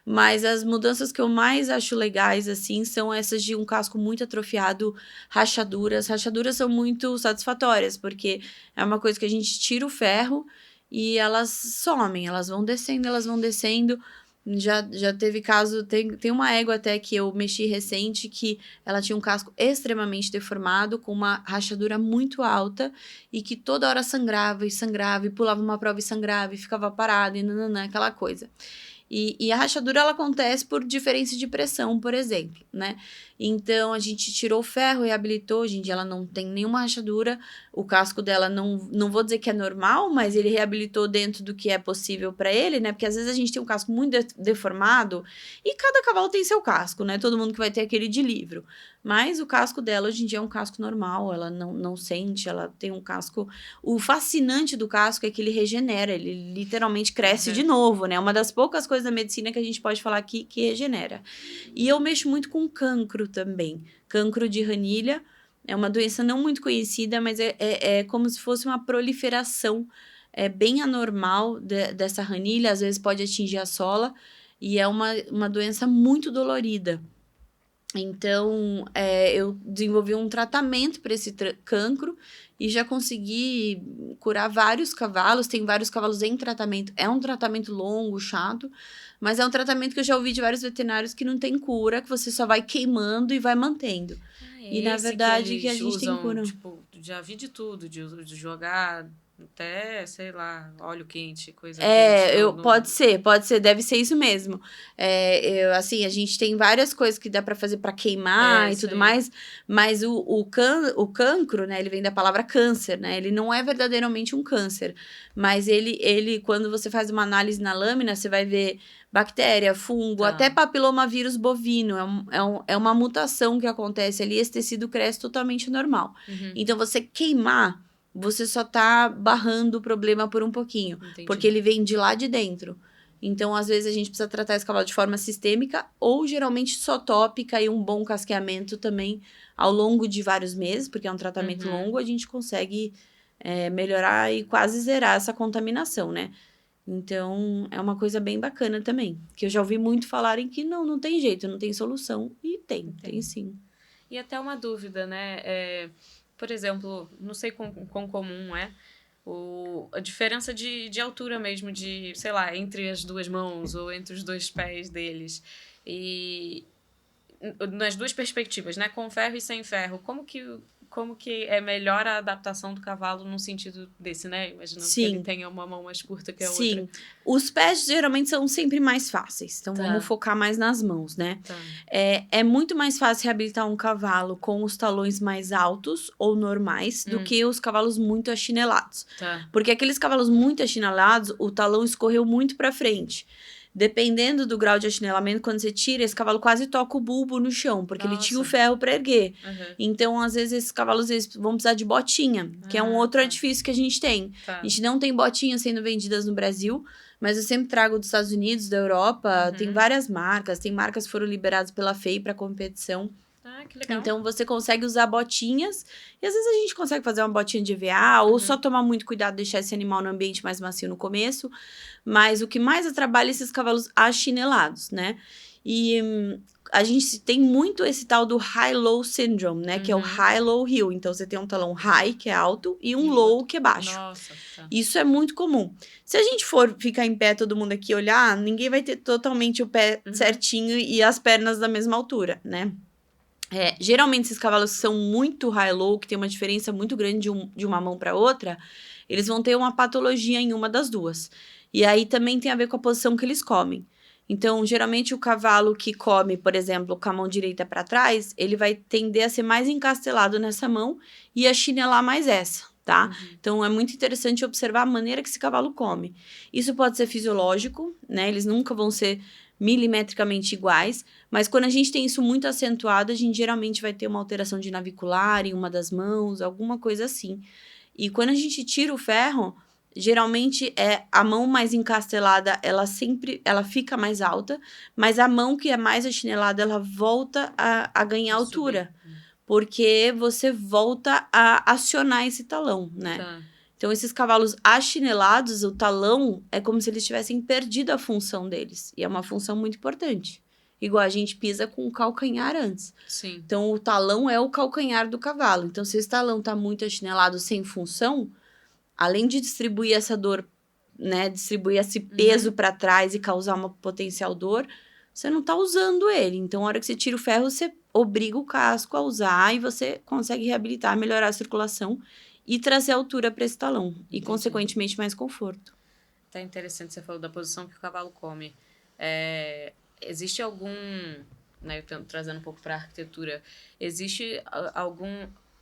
Mas as mudanças que eu mais acho legais, assim, são essas de um casco muito atrofiado, rachaduras. Rachaduras são muito satisfatórias, porque é uma coisa que a gente tira o ferro e elas somem, elas vão descendo. Já teve caso, tem uma égua até que eu mexi recente, que ela tinha um casco extremamente deformado, com uma rachadura muito alta, e que toda hora sangrava, e pulava uma prova e sangrava, e ficava parada, e nananã, aquela coisa. E a rachadura, ela acontece por diferença de pressão, por exemplo, né? Então, a gente tirou o ferro, reabilitou, hoje em dia ela não tem nenhuma rachadura, o casco dela, não vou dizer que é normal, mas ele reabilitou dentro do que é possível para ele, né? Porque às vezes a gente tem um casco muito deformado, e cada cavalo tem seu casco, né? Todo mundo que vai ter aquele de livro. Mas o casco dela, hoje em dia, é um casco normal, ela não sente, ela tem um casco... O fascinante do casco é que ele regenera, ele literalmente cresce de novo, né? Uma das poucas coisas da medicina que a gente pode falar aqui que regenera. E eu mexo muito com cancro também. Cancro de ranilha é uma doença não muito conhecida, mas é como se fosse uma proliferação bem anormal dessa ranilha, às vezes pode atingir a sola, e é uma doença muito dolorida. Então, eu desenvolvi um tratamento para esse cancro e já consegui curar vários cavalos. Tem vários cavalos em tratamento. É um tratamento longo, chato, mas é um tratamento que eu já ouvi de vários veterinários que não tem cura, que você só vai queimando e vai mantendo. E na verdade que a gente tem cura. Tipo, já vi de tudo, de jogar Até, sei lá, óleo quente, coisa quente. Pode ser, deve ser isso mesmo. Assim, a gente tem várias coisas que dá pra fazer pra queimar e isso tudo aí. mais, mas o cancro, né, ele vem da palavra câncer, né, ele não é verdadeiramente um câncer, mas ele quando você faz uma análise na lâmina, você vai ver bactéria, fungo, Tá. até papilomavírus bovino, é uma mutação que acontece ali, esse tecido cresce totalmente normal. Uhum, Então, você queimar, você só tá barrando o problema por um pouquinho. entendi. Porque ele vem de lá de dentro. Então, às vezes, a gente precisa tratar esse cavalo de forma sistêmica ou, geralmente, só tópica e um bom casqueamento também ao longo de vários meses, porque é um tratamento longo, a gente consegue melhorar e quase zerar essa contaminação, né? Então, é uma coisa bem bacana também. Que eu já ouvi muito falarem que não tem jeito, não tem solução. E tem sim. E até uma dúvida, né? Por exemplo, não sei quão comum é a diferença de altura mesmo, sei lá, entre as duas mãos ou entre os dois pés deles. E nas duas perspectivas, né? Com ferro e sem ferro. Como que é melhor a adaptação do cavalo num sentido desse, né? Imaginando que ele tenha uma mão mais curta que a outra. Sim. Os pés geralmente são sempre mais fáceis. Então, Tá. vamos focar mais nas mãos, né? Tá. É muito mais fácil reabilitar um cavalo com os talões mais altos ou normais do que os cavalos muito achinelados. Tá. Porque aqueles cavalos muito achinelados, o talão escorreu muito pra frente. Dependendo do grau de achinelamento, quando você tira, esse cavalo quase toca o bulbo no chão, porque ele tinha o ferro para erguer. Uhum. Então, às vezes, esses cavalos vão precisar de botinha, que é um outro artifício que a gente tem. Tá. A gente não tem botinhas sendo vendidas no Brasil, mas eu sempre trago dos Estados Unidos, da Europa. Tem várias marcas, tem marcas que foram liberadas pela FEI para competição. Ah, que legal. Então, você consegue usar botinhas, e às vezes a gente consegue fazer uma botinha de EVA, ou só tomar muito cuidado, deixar esse animal no ambiente mais macio no começo, mas o que mais atrapalha é esses cavalos achinelados, né? E a gente tem muito esse tal do high-low syndrome, né? Que é o high-low heel. Então, você tem um talão high, que é alto, e um low, que é baixo. Nossa, tá. Isso é muito comum. Se a gente for ficar em pé, todo mundo aqui olhar, ninguém vai ter totalmente o pé certinho e as pernas da mesma altura, né? Geralmente, esses cavalos que são muito high-low, que tem uma diferença muito grande de uma mão para outra, eles vão ter uma patologia em uma das duas. E aí também tem a ver com a posição que eles comem. Então, geralmente, o cavalo que come, por exemplo, com a mão direita para trás, ele vai tender a ser mais encastelado nessa mão e a chinelar mais essa, tá? Então, é muito interessante observar a maneira que esse cavalo come. Isso pode ser fisiológico, né? Eles nunca vão ser milimetricamente iguais, mas quando a gente tem isso muito acentuado, a gente geralmente vai ter uma alteração de navicular em uma das mãos, alguma coisa assim. E quando a gente tira o ferro, geralmente a mão mais encastelada, ela fica mais alta, mas a mão que é mais achinelada, ela volta a ganhar altura, porque você volta a acionar esse talão, né? Tá. Então, esses cavalos achinelados, o talão é como se eles tivessem perdido a função deles. E é uma função muito importante. Igual a gente pisa com o calcanhar antes. Sim. Então, o talão é o calcanhar do cavalo. Então, se esse talão tá muito achinelado sem função, além de distribuir essa dor, né? Distribuir esse peso para trás e causar uma potencial dor, você não tá usando ele. Então, na hora que você tira o ferro, você obriga o casco a usar e você consegue reabilitar, melhorar a circulação e trazer altura para esse talão. E, consequentemente, mais conforto. Tá interessante, você falou da posição que o cavalo come. Existe algum... Né, trazendo um pouco para a arquitetura. Existe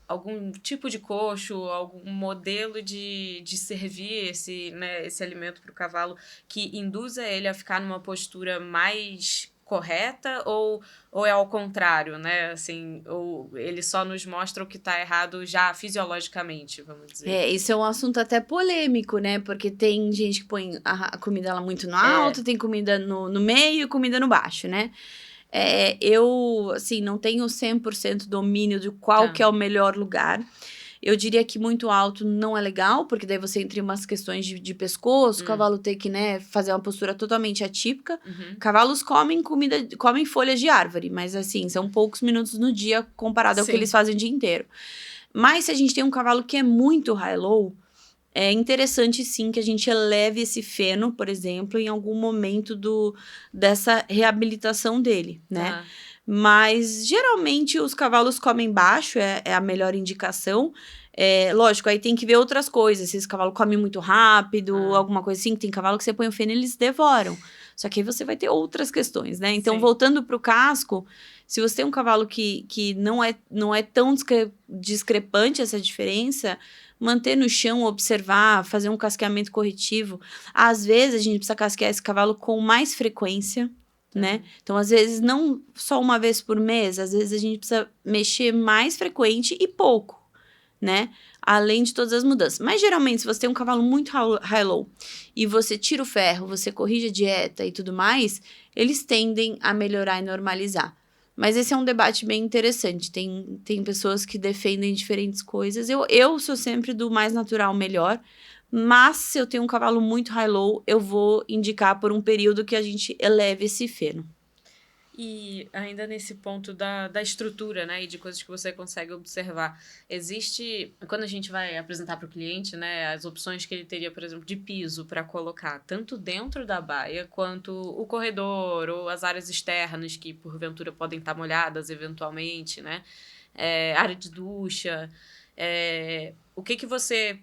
algum tipo de coxo, algum modelo de servir esse alimento para o cavalo que induza ele a ficar numa postura mais correta ou é ao contrário, né? Assim, ou ele só nos mostra o que está errado já fisiologicamente, vamos dizer. Isso é um assunto até polêmico, né? Porque tem gente que põe a comida lá muito no alto, tem comida no meio e comida no baixo, né? Eu, assim, não tenho 100% domínio de qual que é o melhor lugar. Eu diria que muito alto não é legal, porque daí você entra em umas questões de pescoço, o cavalo tem que, né, fazer uma postura totalmente atípica. Cavalos comem folhas de árvore, mas assim, são poucos minutos no dia comparado ao que eles fazem o dia inteiro. Mas se a gente tem um cavalo que é muito high-low, é interessante, sim, que a gente eleve esse feno, por exemplo, em algum momento dessa reabilitação dele, né? Mas, geralmente, os cavalos comem baixo, é a melhor indicação. Lógico, aí tem que ver outras coisas. Se esse cavalo come muito rápido, alguma coisa assim. Tem cavalo que você põe o feno e eles devoram. Só que aí você vai ter outras questões, né? Então, voltando pro casco, se você tem um cavalo que não é tão discrepante essa diferença, manter no chão, observar, fazer um casqueamento corretivo. Às vezes, a gente precisa casquear esse cavalo com mais frequência, né? Então, às vezes, não só uma vez por mês, às vezes a gente precisa mexer mais frequente e pouco, né? Além de todas as mudanças. Mas, geralmente, se você tem um cavalo muito high-low e você tira o ferro, você corrige a dieta e tudo mais, eles tendem a melhorar e normalizar. Mas esse é um debate bem interessante. Tem pessoas que defendem diferentes coisas. Eu sou sempre do mais natural, melhor. Mas, se eu tenho um cavalo muito high-low, eu vou indicar por um período que a gente eleve esse feno. E ainda nesse ponto da estrutura, né, e de coisas que você consegue observar, existe, quando a gente vai apresentar para o cliente, né, as opções que ele teria, por exemplo, de piso para colocar, tanto dentro da baia, quanto o corredor, ou as áreas externas que, porventura, podem estar molhadas eventualmente, né, área de ducha, o que você...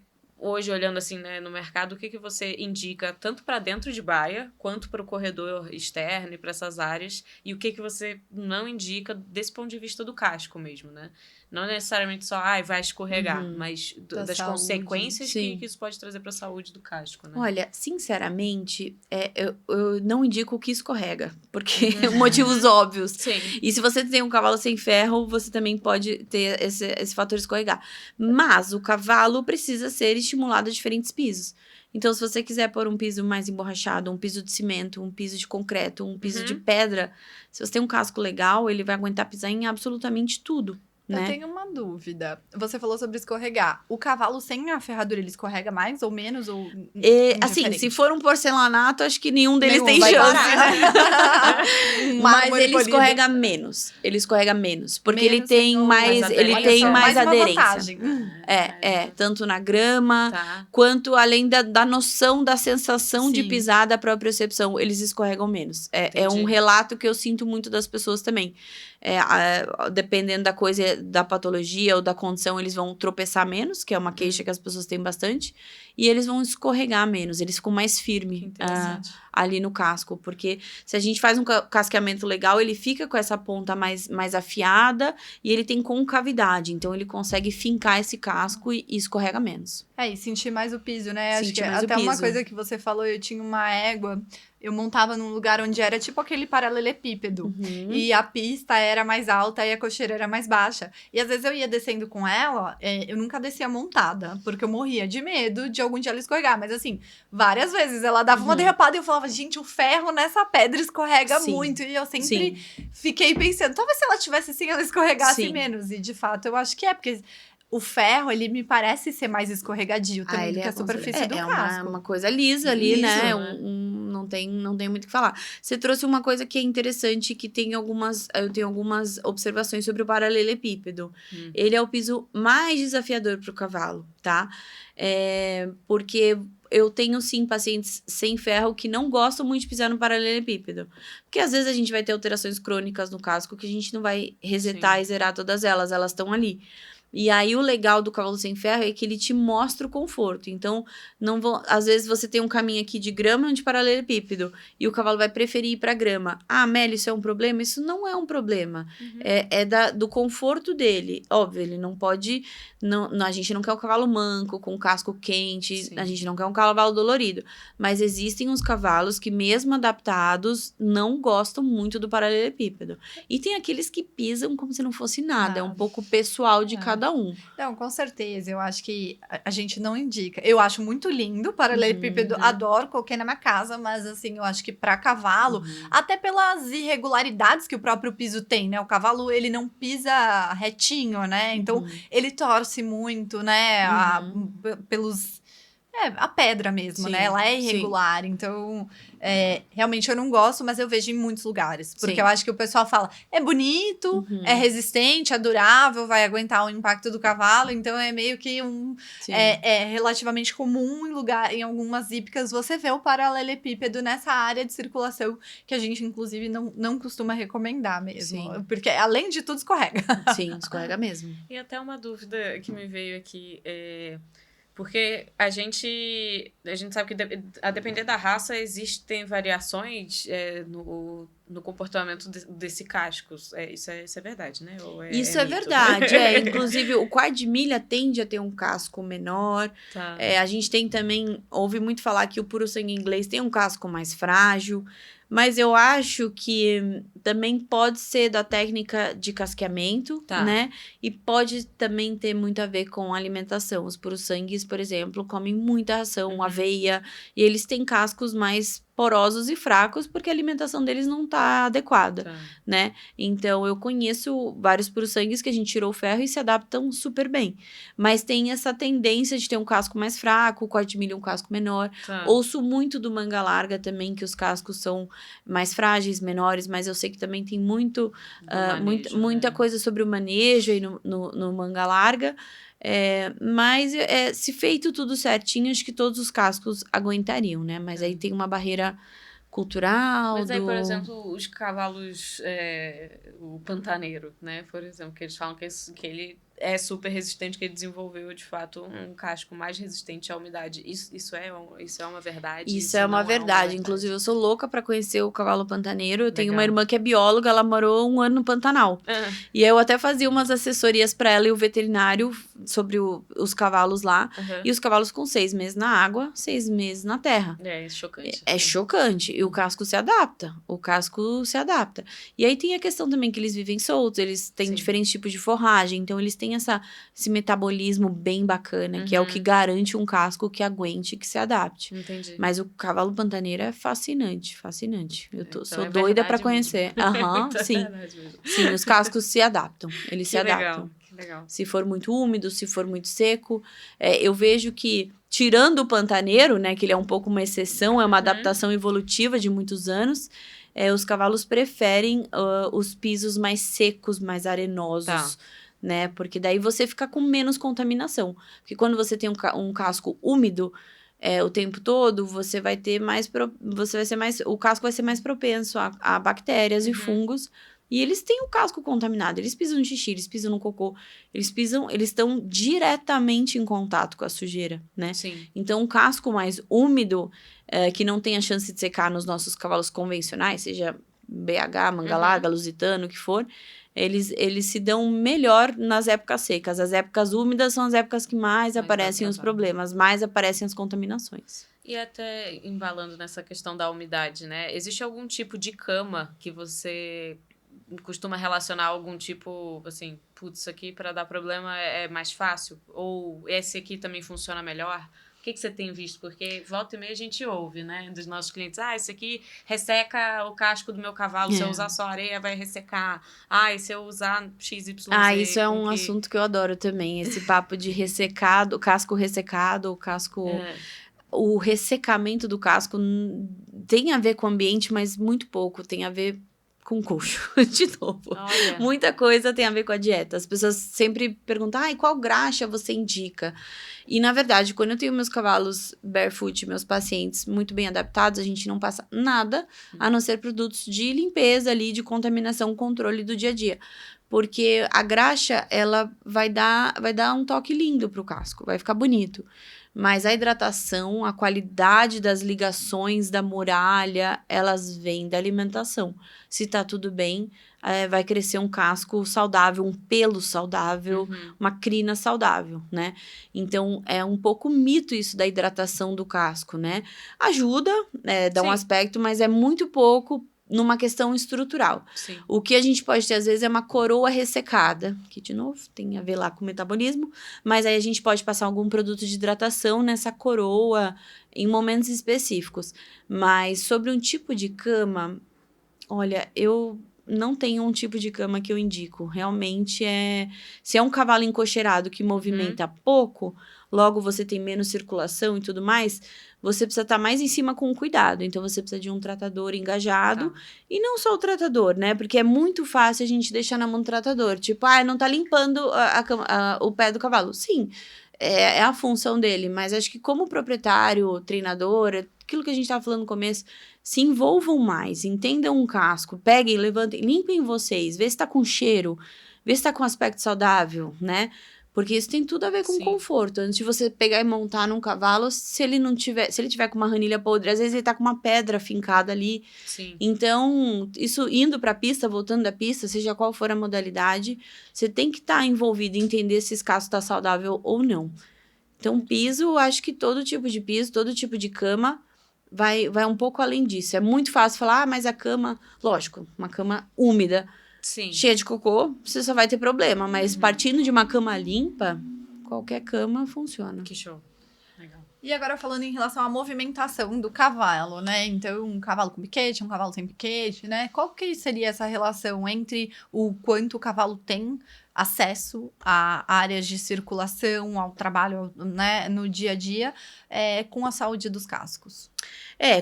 Hoje, olhando assim, né, no mercado, o que você indica tanto para dentro de baia, quanto para o corredor externo e para essas áreas? E o que você não indica desse ponto de vista do casco mesmo, né? Não necessariamente só, vai escorregar, mas das saúde. consequências que isso pode trazer para a saúde do casco, né? Olha, sinceramente, eu não indico o que escorrega, porque motivos óbvios. Sim. E se você tem um cavalo sem ferro, você também pode ter esse fator escorregar. Mas o cavalo precisa ser estimulado a diferentes pisos. Então, se você quiser pôr um piso mais emborrachado, um piso de cimento, um piso de concreto, um piso de pedra, se você tem um casco legal, ele vai aguentar pisar em absolutamente tudo. Eu Né? tenho uma dúvida. Você falou sobre escorregar. O cavalo sem a ferradura, ele escorrega mais ou menos? Ou assim, se for um porcelanato, acho que nenhum deles tem vai chance. parar, né? Mas ele escorrega menos. Ele escorrega menos. Porque Menos ele tem mais, aderência. ele tem Olha só, mais uma aderência. vantagem. Tanto na grama, Tá. quanto além da noção da sensação de Sim. pisar, da propriocepção, eles escorregam menos. É um relato que eu sinto muito das pessoas também. Dependendo da coisa, da patologia ou da condição, eles vão tropeçar menos, que é uma queixa que as pessoas têm bastante, e eles vão escorregar menos, eles ficam mais firmes ali no casco, porque se a gente faz um casqueamento legal, ele fica com essa ponta mais afiada e ele tem concavidade, então ele consegue fincar esse casco e escorrega menos. E sentir mais o piso, né? Acho Sentir que mais o até uma piso. coisa que você falou, eu tinha uma égua, eu montava num lugar onde era tipo aquele paralelepípedo. E a pista era mais alta e a cocheira era mais baixa. E às vezes eu ia descendo com ela, eu nunca descia montada, porque eu morria de medo de algum dia ela escorregar. Mas assim, várias vezes ela dava uma derrapada e eu falava, gente, o ferro nessa pedra escorrega muito. E eu sempre fiquei pensando, talvez se ela tivesse assim, ela escorregasse menos. E de fato, eu acho que porque o ferro, ele me parece ser mais escorregadio também do que a superfície do casco. É uma coisa lisa ali, né? Não tem muito o que falar. Você trouxe uma coisa que é interessante, que eu tenho algumas observações sobre o paralelepípedo. Ele é o piso mais desafiador para o cavalo, tá? Porque eu tenho, sim, pacientes sem ferro que não gostam muito de pisar no paralelepípedo. Porque, às vezes, a gente vai ter alterações crônicas no casco que a gente não vai resetar e zerar todas elas estão ali. E aí, o legal do cavalo sem ferro é que ele te mostra o conforto. Então, às vezes você tem um caminho aqui de grama de paralelepípedo e o cavalo vai preferir ir para grama. Amélia, isso é um problema? Isso não é um problema. Do conforto dele. Óbvio, ele não pode... a gente não quer um cavalo manco, com casco quente. A gente não quer um cavalo dolorido. Mas existem uns cavalos que, mesmo adaptados, não gostam muito do paralelepípedo. E tem aqueles que pisam como se não fosse nada. É um pouco pessoal de cada um. Não, com certeza. Eu acho que a gente não indica. Eu acho muito lindo o paralelepípedo. Adoro, coloquei na minha casa. Mas, assim, eu acho que para cavalo, até pelas irregularidades que o próprio piso tem, né? O cavalo, ele não pisa retinho, né? Então, ele torce muito, né? a pedra mesmo, Sim, né? Ela é sim. irregular, então realmente eu não gosto, mas eu vejo em muitos lugares. Porque Sim. eu acho que o pessoal fala, é bonito, é resistente, é durável, vai aguentar o impacto do cavalo, então é meio que Sim. é relativamente comum em algumas hípicas você vê o paralelepípedo nessa área de circulação que a gente, inclusive, não costuma recomendar mesmo. Sim. Porque, além de tudo, escorrega. Sim, escorrega mesmo. E até uma dúvida que me veio aqui porque a gente sabe que a depender da raça existem variações no comportamento desse casco. Isso é verdade, né? Ou Isso é mito? verdade. Inclusive, o quarto de milha tende a ter um casco menor. Tá. A gente tem também, ouvi muito falar que o puro sangue inglês tem um casco mais frágil. Mas eu acho que também pode ser da técnica de casqueamento, Tá. né? E pode também ter muito a ver com a alimentação. Os puros sangues, por exemplo, comem muita ração, aveia. E eles têm cascos mais porosos e fracos porque a alimentação deles não tá adequada, Tá. né? Então, eu conheço vários puros sangues que a gente tirou o ferro e se adaptam super bem. Mas tem essa tendência de ter um casco mais fraco, o quarto de milha um casco menor. Tá. Ouço muito do manga larga também, que os cascos são mais frágeis, menores, mas eu sei que também tem Do manejo, muita né? coisa sobre o manejo aí no manga larga. Mas se feito tudo certinho, acho que todos os cascos aguentariam, né? Mas aí tem uma barreira cultural. Mas aí, por exemplo, os cavalos, o pantaneiro, né? Por exemplo, que eles falam que ele é super resistente, que ele desenvolveu, de fato, um casco mais resistente à umidade. Isso é uma verdade? Isso é uma não verdade. Inclusive, eu sou louca pra conhecer o cavalo pantaneiro. Eu tenho uma Legal. irmã que é bióloga, ela morou 1 ano no Pantanal. E eu até fazia umas assessorias pra ela e o veterinário sobre os cavalos lá. E os cavalos com 6 meses na água, 6 meses na terra. É chocante. É chocante. E o casco se adapta. E aí tem a questão também que eles vivem soltos, eles têm Sim. diferentes tipos de forragem. Então, eles têm esse metabolismo bem bacana, que é o que garante um casco que aguente, que se adapte. Entendi. Mas o cavalo pantaneiro é fascinante, fascinante. Então Sou é doida pra verdade conhecer. mesmo. Aham, Então é sim. verdade mesmo. Sim, os cascos se adaptam. Eles se adaptam. Que legal. Se for muito úmido, se for muito seco. Eu vejo que, tirando o pantaneiro, né, que ele é um pouco uma exceção, é uma adaptação evolutiva de muitos anos, os cavalos preferem os pisos mais secos, mais arenosos. Tá. Né? Porque daí você fica com menos contaminação. Porque quando você tem um casco úmido o tempo todo, você vai ter o casco vai ser mais propenso a bactérias e fungos. E eles têm o casco contaminado, eles pisam no xixi, eles pisam no cocô, eles estão diretamente em contato com a sujeira, né? Sim. Então, um casco mais úmido, que não tem a chance de secar nos nossos cavalos convencionais, seja BH, manga larga, lusitano, o que for, eles se dão melhor nas épocas secas. As épocas úmidas são as épocas que mais aparecem os problemas, mais aparecem as contaminações. E até embalando nessa questão da umidade, né? Existe algum tipo de cama que você costuma relacionar algum tipo, assim, putz, isso aqui para dar problema é mais fácil? Ou esse aqui também funciona melhor? O que você tem visto? Porque volta e meia a gente ouve, né, dos nossos clientes. Esse aqui resseca o casco do meu cavalo. Se eu usar só areia, vai ressecar. E se eu usar XYZ... Isso é um assunto que eu adoro também. Esse papo de ressecado, casco ressecado, o casco... O ressecamento do casco tem a ver com o ambiente, mas muito pouco. Tem a ver com coxo, de novo. Olha. Muita coisa tem a ver com a dieta. As pessoas sempre perguntam, qual graxa você indica? E, na verdade, quando eu tenho meus cavalos barefoot, meus pacientes muito bem adaptados, a gente não passa nada, a não ser produtos de limpeza ali, de contaminação, controle do dia a dia. Porque a graxa, ela vai dar um toque lindo pro casco, vai ficar bonito. Mas a hidratação, a qualidade das ligações da muralha, elas vêm da alimentação. Se tá tudo bem, vai crescer um casco saudável, um pelo saudável, uma crina saudável, né? Então, é um pouco mito isso da hidratação do casco, né? Ajuda, dá um aspecto, mas é muito pouco numa questão estrutural. Sim. O que a gente pode ter, às vezes, é uma coroa ressecada, que, de novo, tem a ver lá com o metabolismo, mas aí a gente pode passar algum produto de hidratação nessa coroa em momentos específicos. Mas sobre um tipo de cama, olha, eu não tenho um tipo de cama que eu indico. Realmente se é um cavalo encocheirado que movimenta pouco, logo você tem menos circulação e tudo mais, você precisa estar mais em cima com cuidado. Então, você precisa de um tratador engajado. Tá. E não só o tratador, né? Porque é muito fácil a gente deixar na mão do tratador. Tipo, não tá limpando o pé do cavalo. Sim, é a função dele. Mas acho que como proprietário, treinador, aquilo que a gente tava falando no começo, se envolvam mais, entendam um casco, peguem, levantem, limpem vocês, vê se tá com cheiro, vê se tá com aspecto saudável, né? Porque isso tem tudo a ver com Sim. conforto. Antes de você pegar e montar num cavalo, se ele tiver com uma ranilha podre, às vezes ele tá com uma pedra fincada ali. Sim. Então, isso indo pra pista, voltando da pista, seja qual for a modalidade, você tem que estar envolvido em entender se esse casco tá saudável ou não. Então, piso, acho que todo tipo de piso, todo tipo de cama vai um pouco além disso. É muito fácil falar, mas a cama, lógico, uma cama úmida, Sim. cheia de cocô, você só vai ter problema. Mas partindo de uma cama limpa, qualquer cama funciona. Que show. Legal. E agora falando em relação à movimentação do cavalo, né? Então, um cavalo com piquete, um cavalo sem piquete, né? Qual que seria essa relação entre o quanto o cavalo tem acesso a áreas de circulação, ao trabalho, né, no dia a dia, com a saúde dos cascos?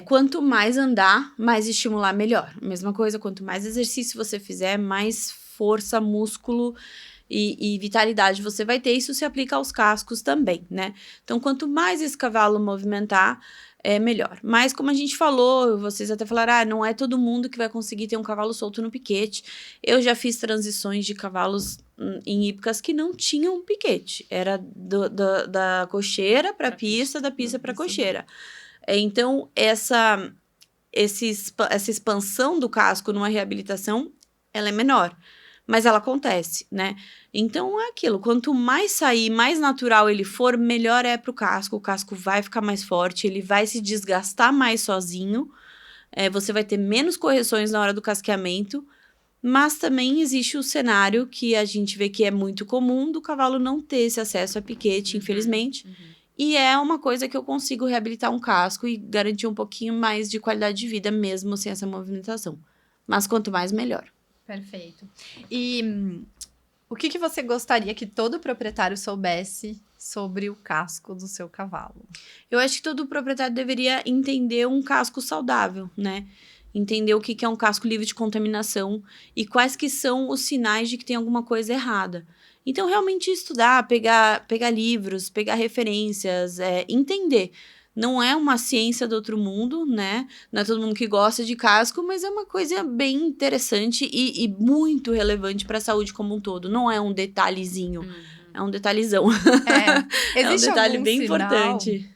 Quanto mais andar, mais estimular, melhor. Mesma coisa, quanto mais exercício você fizer, mais força, músculo e vitalidade você vai ter. Isso se aplica aos cascos também, né? Então, quanto mais esse cavalo movimentar, melhor. Mas, como a gente falou, vocês até falaram, não é todo mundo que vai conseguir ter um cavalo solto no piquete. Eu já fiz transições de cavalos em hípicas que não tinham piquete. Era da cocheira para pista, da pista para cocheira. Então, essa expansão do casco numa reabilitação, ela é menor, mas ela acontece, né? Então, é aquilo, quanto mais sair, mais natural ele for, melhor é pro casco, o casco vai ficar mais forte, ele vai se desgastar mais sozinho, você vai ter menos correções na hora do casqueamento, mas também existe o cenário que a gente vê que é muito comum do cavalo não ter esse acesso a piquete, infelizmente. E é uma coisa que eu consigo reabilitar um casco e garantir um pouquinho mais de qualidade de vida, mesmo sem essa movimentação. Mas quanto mais, melhor. Perfeito. E o que você gostaria que todo proprietário soubesse sobre o casco do seu cavalo? Eu acho que todo proprietário deveria entender um casco saudável, né? Entender o que é um casco livre de contaminação e quais que são os sinais de que tem alguma coisa errada. Então, realmente estudar, pegar livros, pegar referências, entender. Não é uma ciência do outro mundo, né? Não é todo mundo que gosta de casco, mas é uma coisa bem interessante e muito relevante para a saúde como um todo. Não é um detalhezinho, é um detalhezão. É um detalhe bem importante.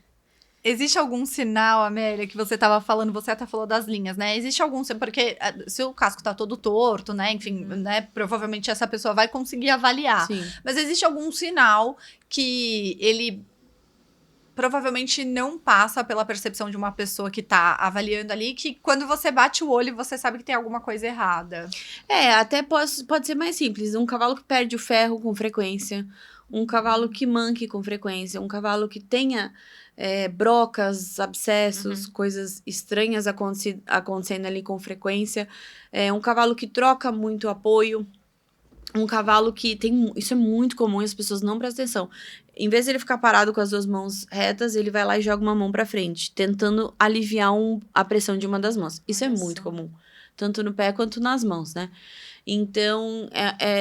Existe algum sinal, Amélia, que você estava falando, você até falou das linhas, né? Existe algum, porque se o casco tá todo torto, né? Enfim, né? Provavelmente essa pessoa vai conseguir avaliar. Sim. Mas existe algum sinal que ele provavelmente não passa pela percepção de uma pessoa que tá avaliando ali, que quando você bate o olho, você sabe que tem alguma coisa errada. Até pode ser mais simples. Um cavalo que perde o ferro com frequência, um cavalo que manque com frequência, um cavalo que tenha brocas, abscessos, coisas estranhas acontecendo ali com frequência, um cavalo que troca muito apoio, um cavalo que tem... Isso é muito comum e as pessoas não prestam atenção. Em vez de ele ficar parado com as duas mãos retas, ele vai lá e joga uma mão pra frente, tentando aliviar a pressão de uma das mãos. Isso é muito comum, tanto no pé quanto nas mãos, né? Então,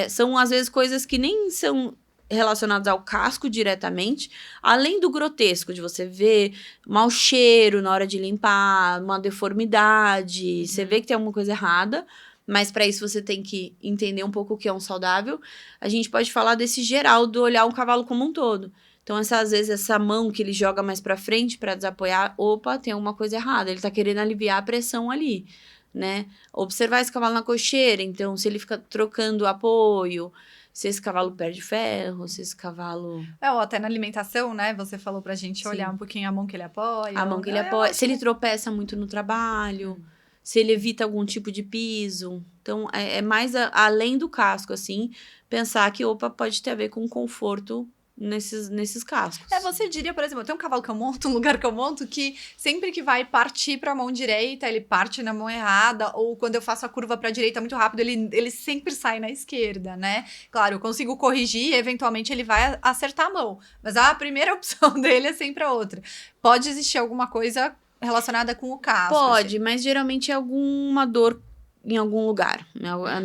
são às vezes coisas que nem são relacionadas ao casco diretamente, além do grotesco, de você ver mau cheiro na hora de limpar, uma deformidade, você vê que tem alguma coisa errada, mas para isso você tem que entender um pouco o que é um saudável. A gente pode falar desse geral, do olhar um cavalo como um todo. Então, às vezes, essa mão que ele joga mais para frente para desapoiar, opa, tem alguma coisa errada, ele tá querendo aliviar a pressão ali, né? Observar esse cavalo na cocheira, então, se ele fica trocando apoio, se esse cavalo perde ferro, se esse cavalo... Ou até na alimentação, né? Você falou pra gente olhar um pouquinho a mão que ele apoia. A mão que ele apoia. Se ele tropeça muito no trabalho, se ele evita algum tipo de piso. Então, é mais além do casco, assim, pensar que, opa, pode ter a ver com conforto nesses cascos. Você diria, por exemplo, eu tenho um cavalo que eu monto, um lugar que eu monto, que sempre que vai partir pra mão direita, ele parte na mão errada, ou quando eu faço a curva pra direita muito rápido, ele sempre sai na esquerda, né? Claro, eu consigo corrigir e eventualmente ele vai acertar a mão, mas a primeira opção dele é sempre a outra. Pode existir alguma coisa relacionada com o casco? Pode, mas geralmente é alguma dor em algum lugar.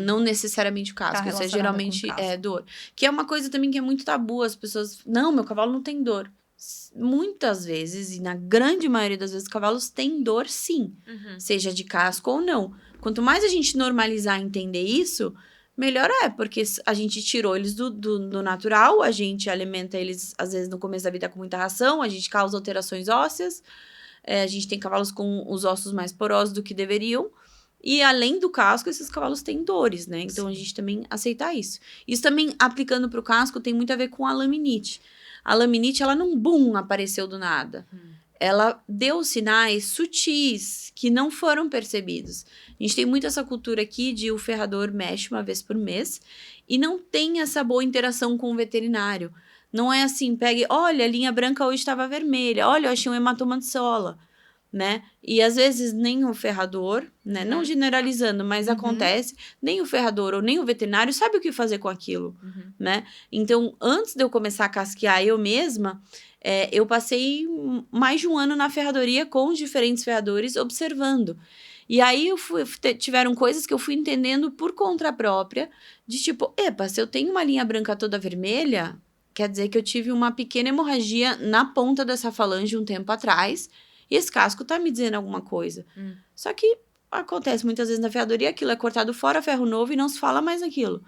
Não necessariamente o casco. Isso é relacionada geralmente com o casco. dor. Que é uma coisa também que é muito tabu. As pessoas... Não, meu cavalo não tem dor. Muitas vezes, e na grande maioria das vezes, cavalos têm dor, sim. Seja de casco ou não. Quanto mais a gente normalizar e entender isso, melhor é. Porque a gente tirou eles do natural, a gente alimenta eles, às vezes, no começo da vida com muita ração, a gente causa alterações ósseas, a gente tem cavalos com os ossos mais porosos do que deveriam. E além do casco, esses cavalos têm dores, né? Então, a gente também aceitar isso. Isso também, aplicando para o casco, tem muito a ver com a laminite. A laminite, ela não, apareceu do nada. Ela deu sinais sutis que não foram percebidos. A gente tem muito essa cultura aqui de o ferrador mexe uma vez por mês e não tem essa boa interação com o veterinário. Não é assim, pegue, olha, a linha branca hoje estava vermelha, olha, eu achei um hematoma de sola. Né? E às vezes nem o ferrador, né? Não generalizando, mas acontece, nem o ferrador ou nem o veterinário sabe o que fazer com aquilo, né? Então, antes de eu começar a casquear eu mesma, eu passei mais de um ano na ferradoria com os diferentes ferradores observando. E aí tiveram coisas que eu fui entendendo por conta própria, de tipo, se eu tenho uma linha branca toda vermelha, quer dizer que eu tive uma pequena hemorragia na ponta dessa falange um tempo atrás. E esse casco tá me dizendo alguma coisa. Só que acontece muitas vezes na ferradoria, aquilo é cortado fora, ferro novo, e não se fala mais naquilo.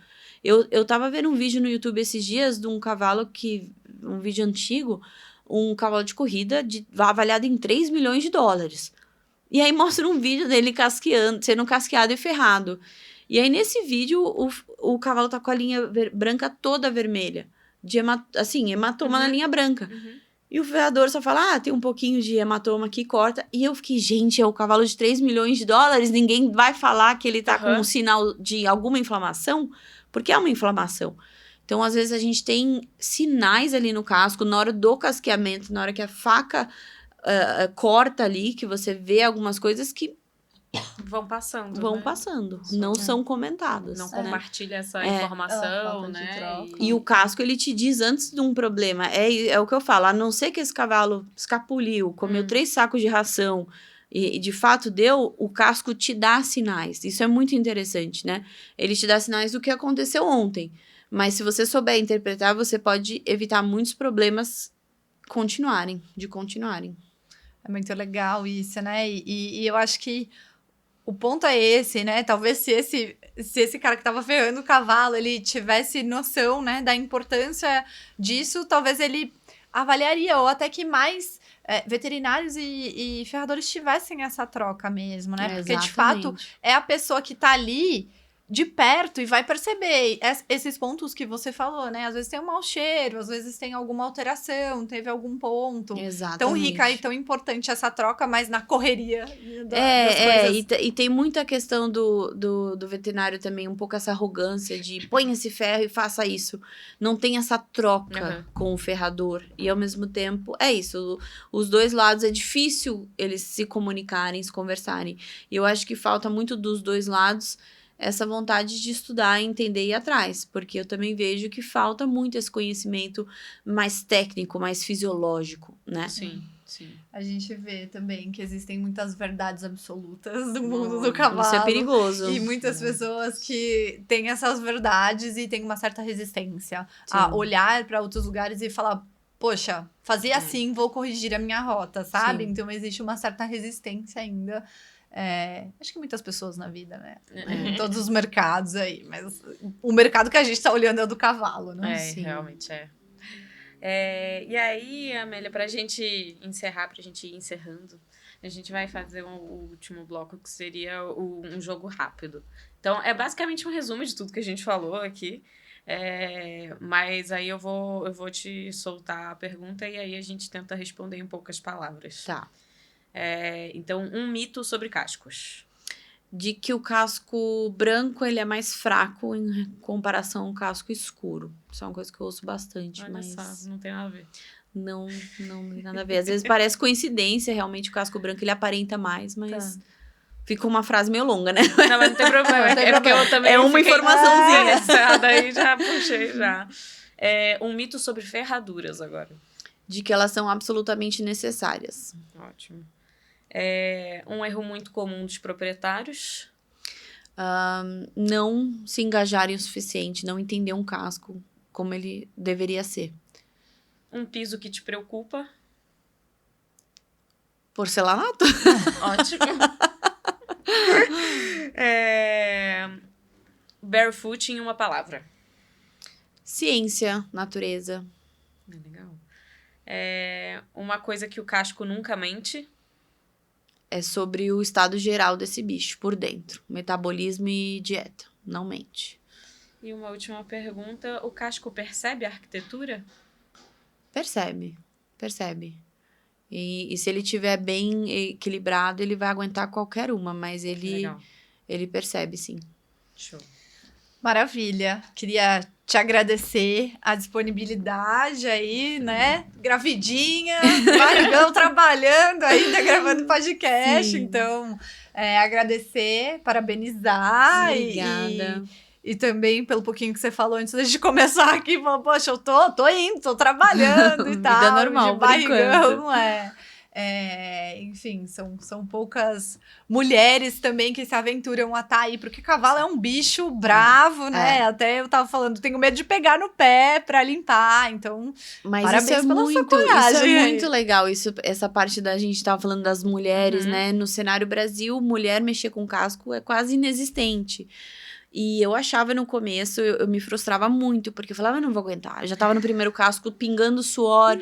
Eu tava vendo um vídeo no YouTube esses dias de um cavalo um vídeo antigo, um cavalo de corrida avaliado em 3 milhões de dólares. E aí mostra um vídeo dele sendo casqueado e ferrado. E aí nesse vídeo, o cavalo tá com a linha branca toda vermelha. Hematoma na linha branca. E o ferrador só fala, tem um pouquinho de hematoma aqui, corta. E eu fiquei, gente, é o cavalo de 3 milhões de dólares, ninguém vai falar que ele tá com um sinal de alguma inflamação, porque é uma inflamação. Então, às vezes, a gente tem sinais ali no casco, na hora do casqueamento, na hora que a faca corta ali, que você vê algumas coisas que vão passando, não são comentadas. Não compartilha essa informação, né? E o casco, ele te diz antes de um problema, é o que eu falo, a não ser que esse cavalo escapuliu, comeu 3 sacos de ração, e de fato deu, o casco te dá sinais. Isso é muito interessante, né? Ele te dá sinais do que aconteceu ontem. Mas se você souber interpretar, você pode evitar muitos problemas de continuarem. É muito legal isso, né? E eu acho que o ponto é esse, né? Talvez se esse cara que tava ferrando o cavalo, ele tivesse noção, né, da importância disso, talvez ele avaliaria, ou até que mais veterinários e ferradores tivessem essa troca mesmo, né? Porque, de fato, é a pessoa que tá ali de perto e vai perceber esses pontos que você falou, né? Às vezes tem um mau cheiro, às vezes tem alguma alteração, teve algum ponto. Exatamente. Tão rica e tão importante essa troca, mas na correria das coisas. E tem muita questão do veterinário também, um pouco essa arrogância de põe esse ferro e faça isso. Não tem essa troca com o ferrador. E ao mesmo tempo, é isso. Os dois lados, é difícil eles se comunicarem, se conversarem. E eu acho que falta muito dos dois lados essa vontade de estudar, entender e ir atrás, porque eu também vejo que falta muito esse conhecimento mais técnico, mais fisiológico, né? Sim. A gente vê também que existem muitas verdades absolutas do mundo do cavalo. Isso é perigoso. E muitas pessoas que têm essas verdades e têm uma certa resistência a olhar para outros lugares e falar, poxa, fazia assim, vou corrigir a minha rota, sabe? Então existe uma certa resistência ainda. Acho que muitas pessoas na vida, né? Em todos os mercados aí, mas o mercado que a gente tá olhando é o do cavalo, né? Sim. Realmente é. E aí, Amélia, pra gente encerrar, pra gente ir encerrando, a gente vai fazer o último bloco, que seria um jogo rápido. Então, é basicamente um resumo de tudo que a gente falou aqui, mas aí eu vou te soltar a pergunta e aí a gente tenta responder em poucas palavras. Tá. Então, um mito sobre cascos. de que o casco branco ele é mais fraco em comparação ao casco escuro. Isso é uma coisa que eu ouço bastante, Olha mas só, não tem nada a ver. não tem nada a ver. Às vezes parece coincidência, realmente o casco branco ele aparenta mais, mas fica uma frase meio longa, né? Não, mas não tem problema. Não tem é porque eu também É uma fiquei- informaçãozinha. Daí já puxei já. Um mito sobre ferraduras agora. De que elas são absolutamente necessárias. Ótimo. Um erro muito comum dos proprietários. Não se engajarem o suficiente, não entender um casco como ele deveria ser. Um piso que te preocupa. Porcelanato? Ótimo. Barefoot em uma palavra. Ciência, natureza. Legal. Uma coisa que o casco nunca mente. É sobre o estado geral desse bicho por dentro. Metabolismo e dieta. Não mente. E uma última pergunta. O casco percebe a arquitetura? Percebe. E se ele estiver bem equilibrado, ele vai aguentar qualquer uma. Mas Legal. ele percebe, sim. Show. Maravilha. Queria te agradecer a disponibilidade aí, né? Gravidinha, barrigão trabalhando ainda, gravando podcast. Sim. Então, agradecer, parabenizar Obrigada. e também pelo pouquinho que você falou antes da gente começar aqui. Falou, poxa, eu tô indo, tô trabalhando e Vida tal. normal, de por barrigão, enfim, são poucas mulheres também que se aventuram a estar aí, porque cavalo é um bicho bravo, né? Até eu tava falando, tenho medo de pegar no pé pra limpar, então Mas parabéns isso é pela sua muito, coragem isso é aí. muito legal. Essa parte da gente tava falando das mulheres, né? No cenário Brasil, mulher mexer com casco é quase inexistente. E eu achava no começo, eu me frustrava muito, porque eu falava, eu não vou aguentar. Eu já tava no primeiro casco, pingando suor,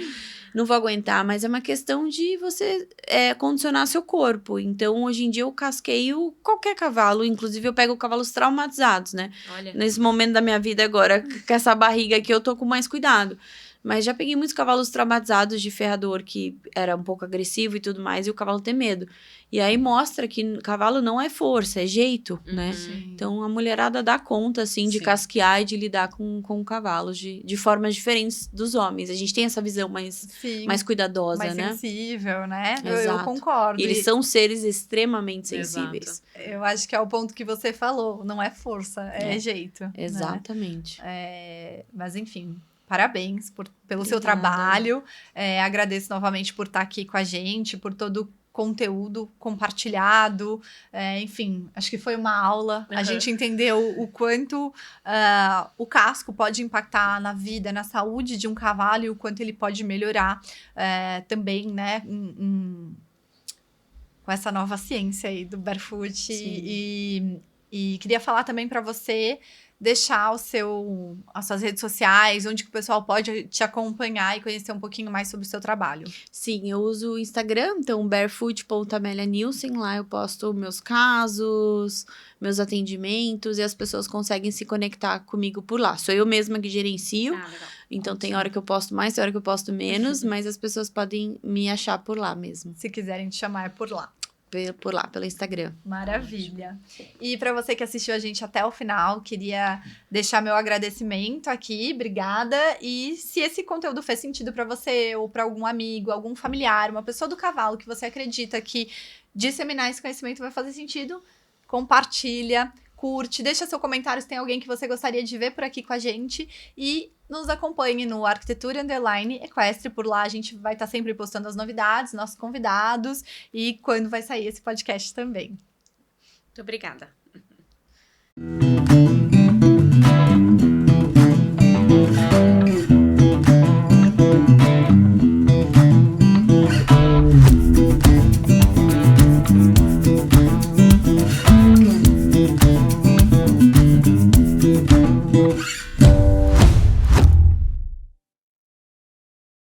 não vou aguentar. Mas é uma questão de você condicionar seu corpo. Então, hoje em dia, eu casqueio qualquer cavalo. Inclusive, eu pego cavalos traumatizados, né? Olha. Nesse momento da minha vida agora, com essa barriga aqui, eu tô com mais cuidado. Mas já peguei muitos cavalos traumatizados de ferrador, que era um pouco agressivo e tudo mais, e o cavalo tem medo. E aí mostra que cavalo não é força, é jeito, né? Então a mulherada dá conta, assim, de Sim. casquear e de lidar com cavalos de formas diferentes dos homens. A gente tem essa visão mais cuidadosa, mais né? sensível, né? Eu Exato. concordo. E eles são seres extremamente Exato. sensíveis. Eu acho que é o ponto que você falou, não é força, é jeito. Né? Exatamente. Mas enfim, parabéns pelo seu Obrigada. trabalho. Agradeço novamente por estar aqui com a gente, por todo o conteúdo compartilhado. Enfim, acho que foi uma aula. A gente entendeu o quanto o casco pode impactar na vida, na saúde de um cavalo e o quanto ele pode melhorar também, né? Com essa nova ciência aí do barefoot. E queria falar também para você deixar as suas redes sociais, onde que o pessoal pode te acompanhar e conhecer um pouquinho mais sobre o seu trabalho. Sim, eu uso o Instagram, então barefoot.amelianilsen, lá eu posto meus casos, meus atendimentos e as pessoas conseguem se conectar comigo por lá. Sou eu mesma que gerencio, Legal. então tem hora que eu posto mais, tem hora que eu posto menos, mas as pessoas podem me achar por lá mesmo, Se quiserem te chamar, é por lá. por lá, pelo Instagram. Maravilha. E para você que assistiu a gente até o final, queria deixar meu agradecimento aqui, obrigada. E se esse conteúdo fez sentido para você ou para algum amigo, algum familiar, uma pessoa do cavalo que você acredita que disseminar esse conhecimento vai fazer sentido, compartilha, curte, deixa seu comentário se tem alguém que você gostaria de ver por aqui com a gente e nos acompanhe no Arquitetura _ Equestre. Por lá a gente vai estar sempre postando as novidades, nossos convidados e quando vai sair esse podcast também. Muito obrigada.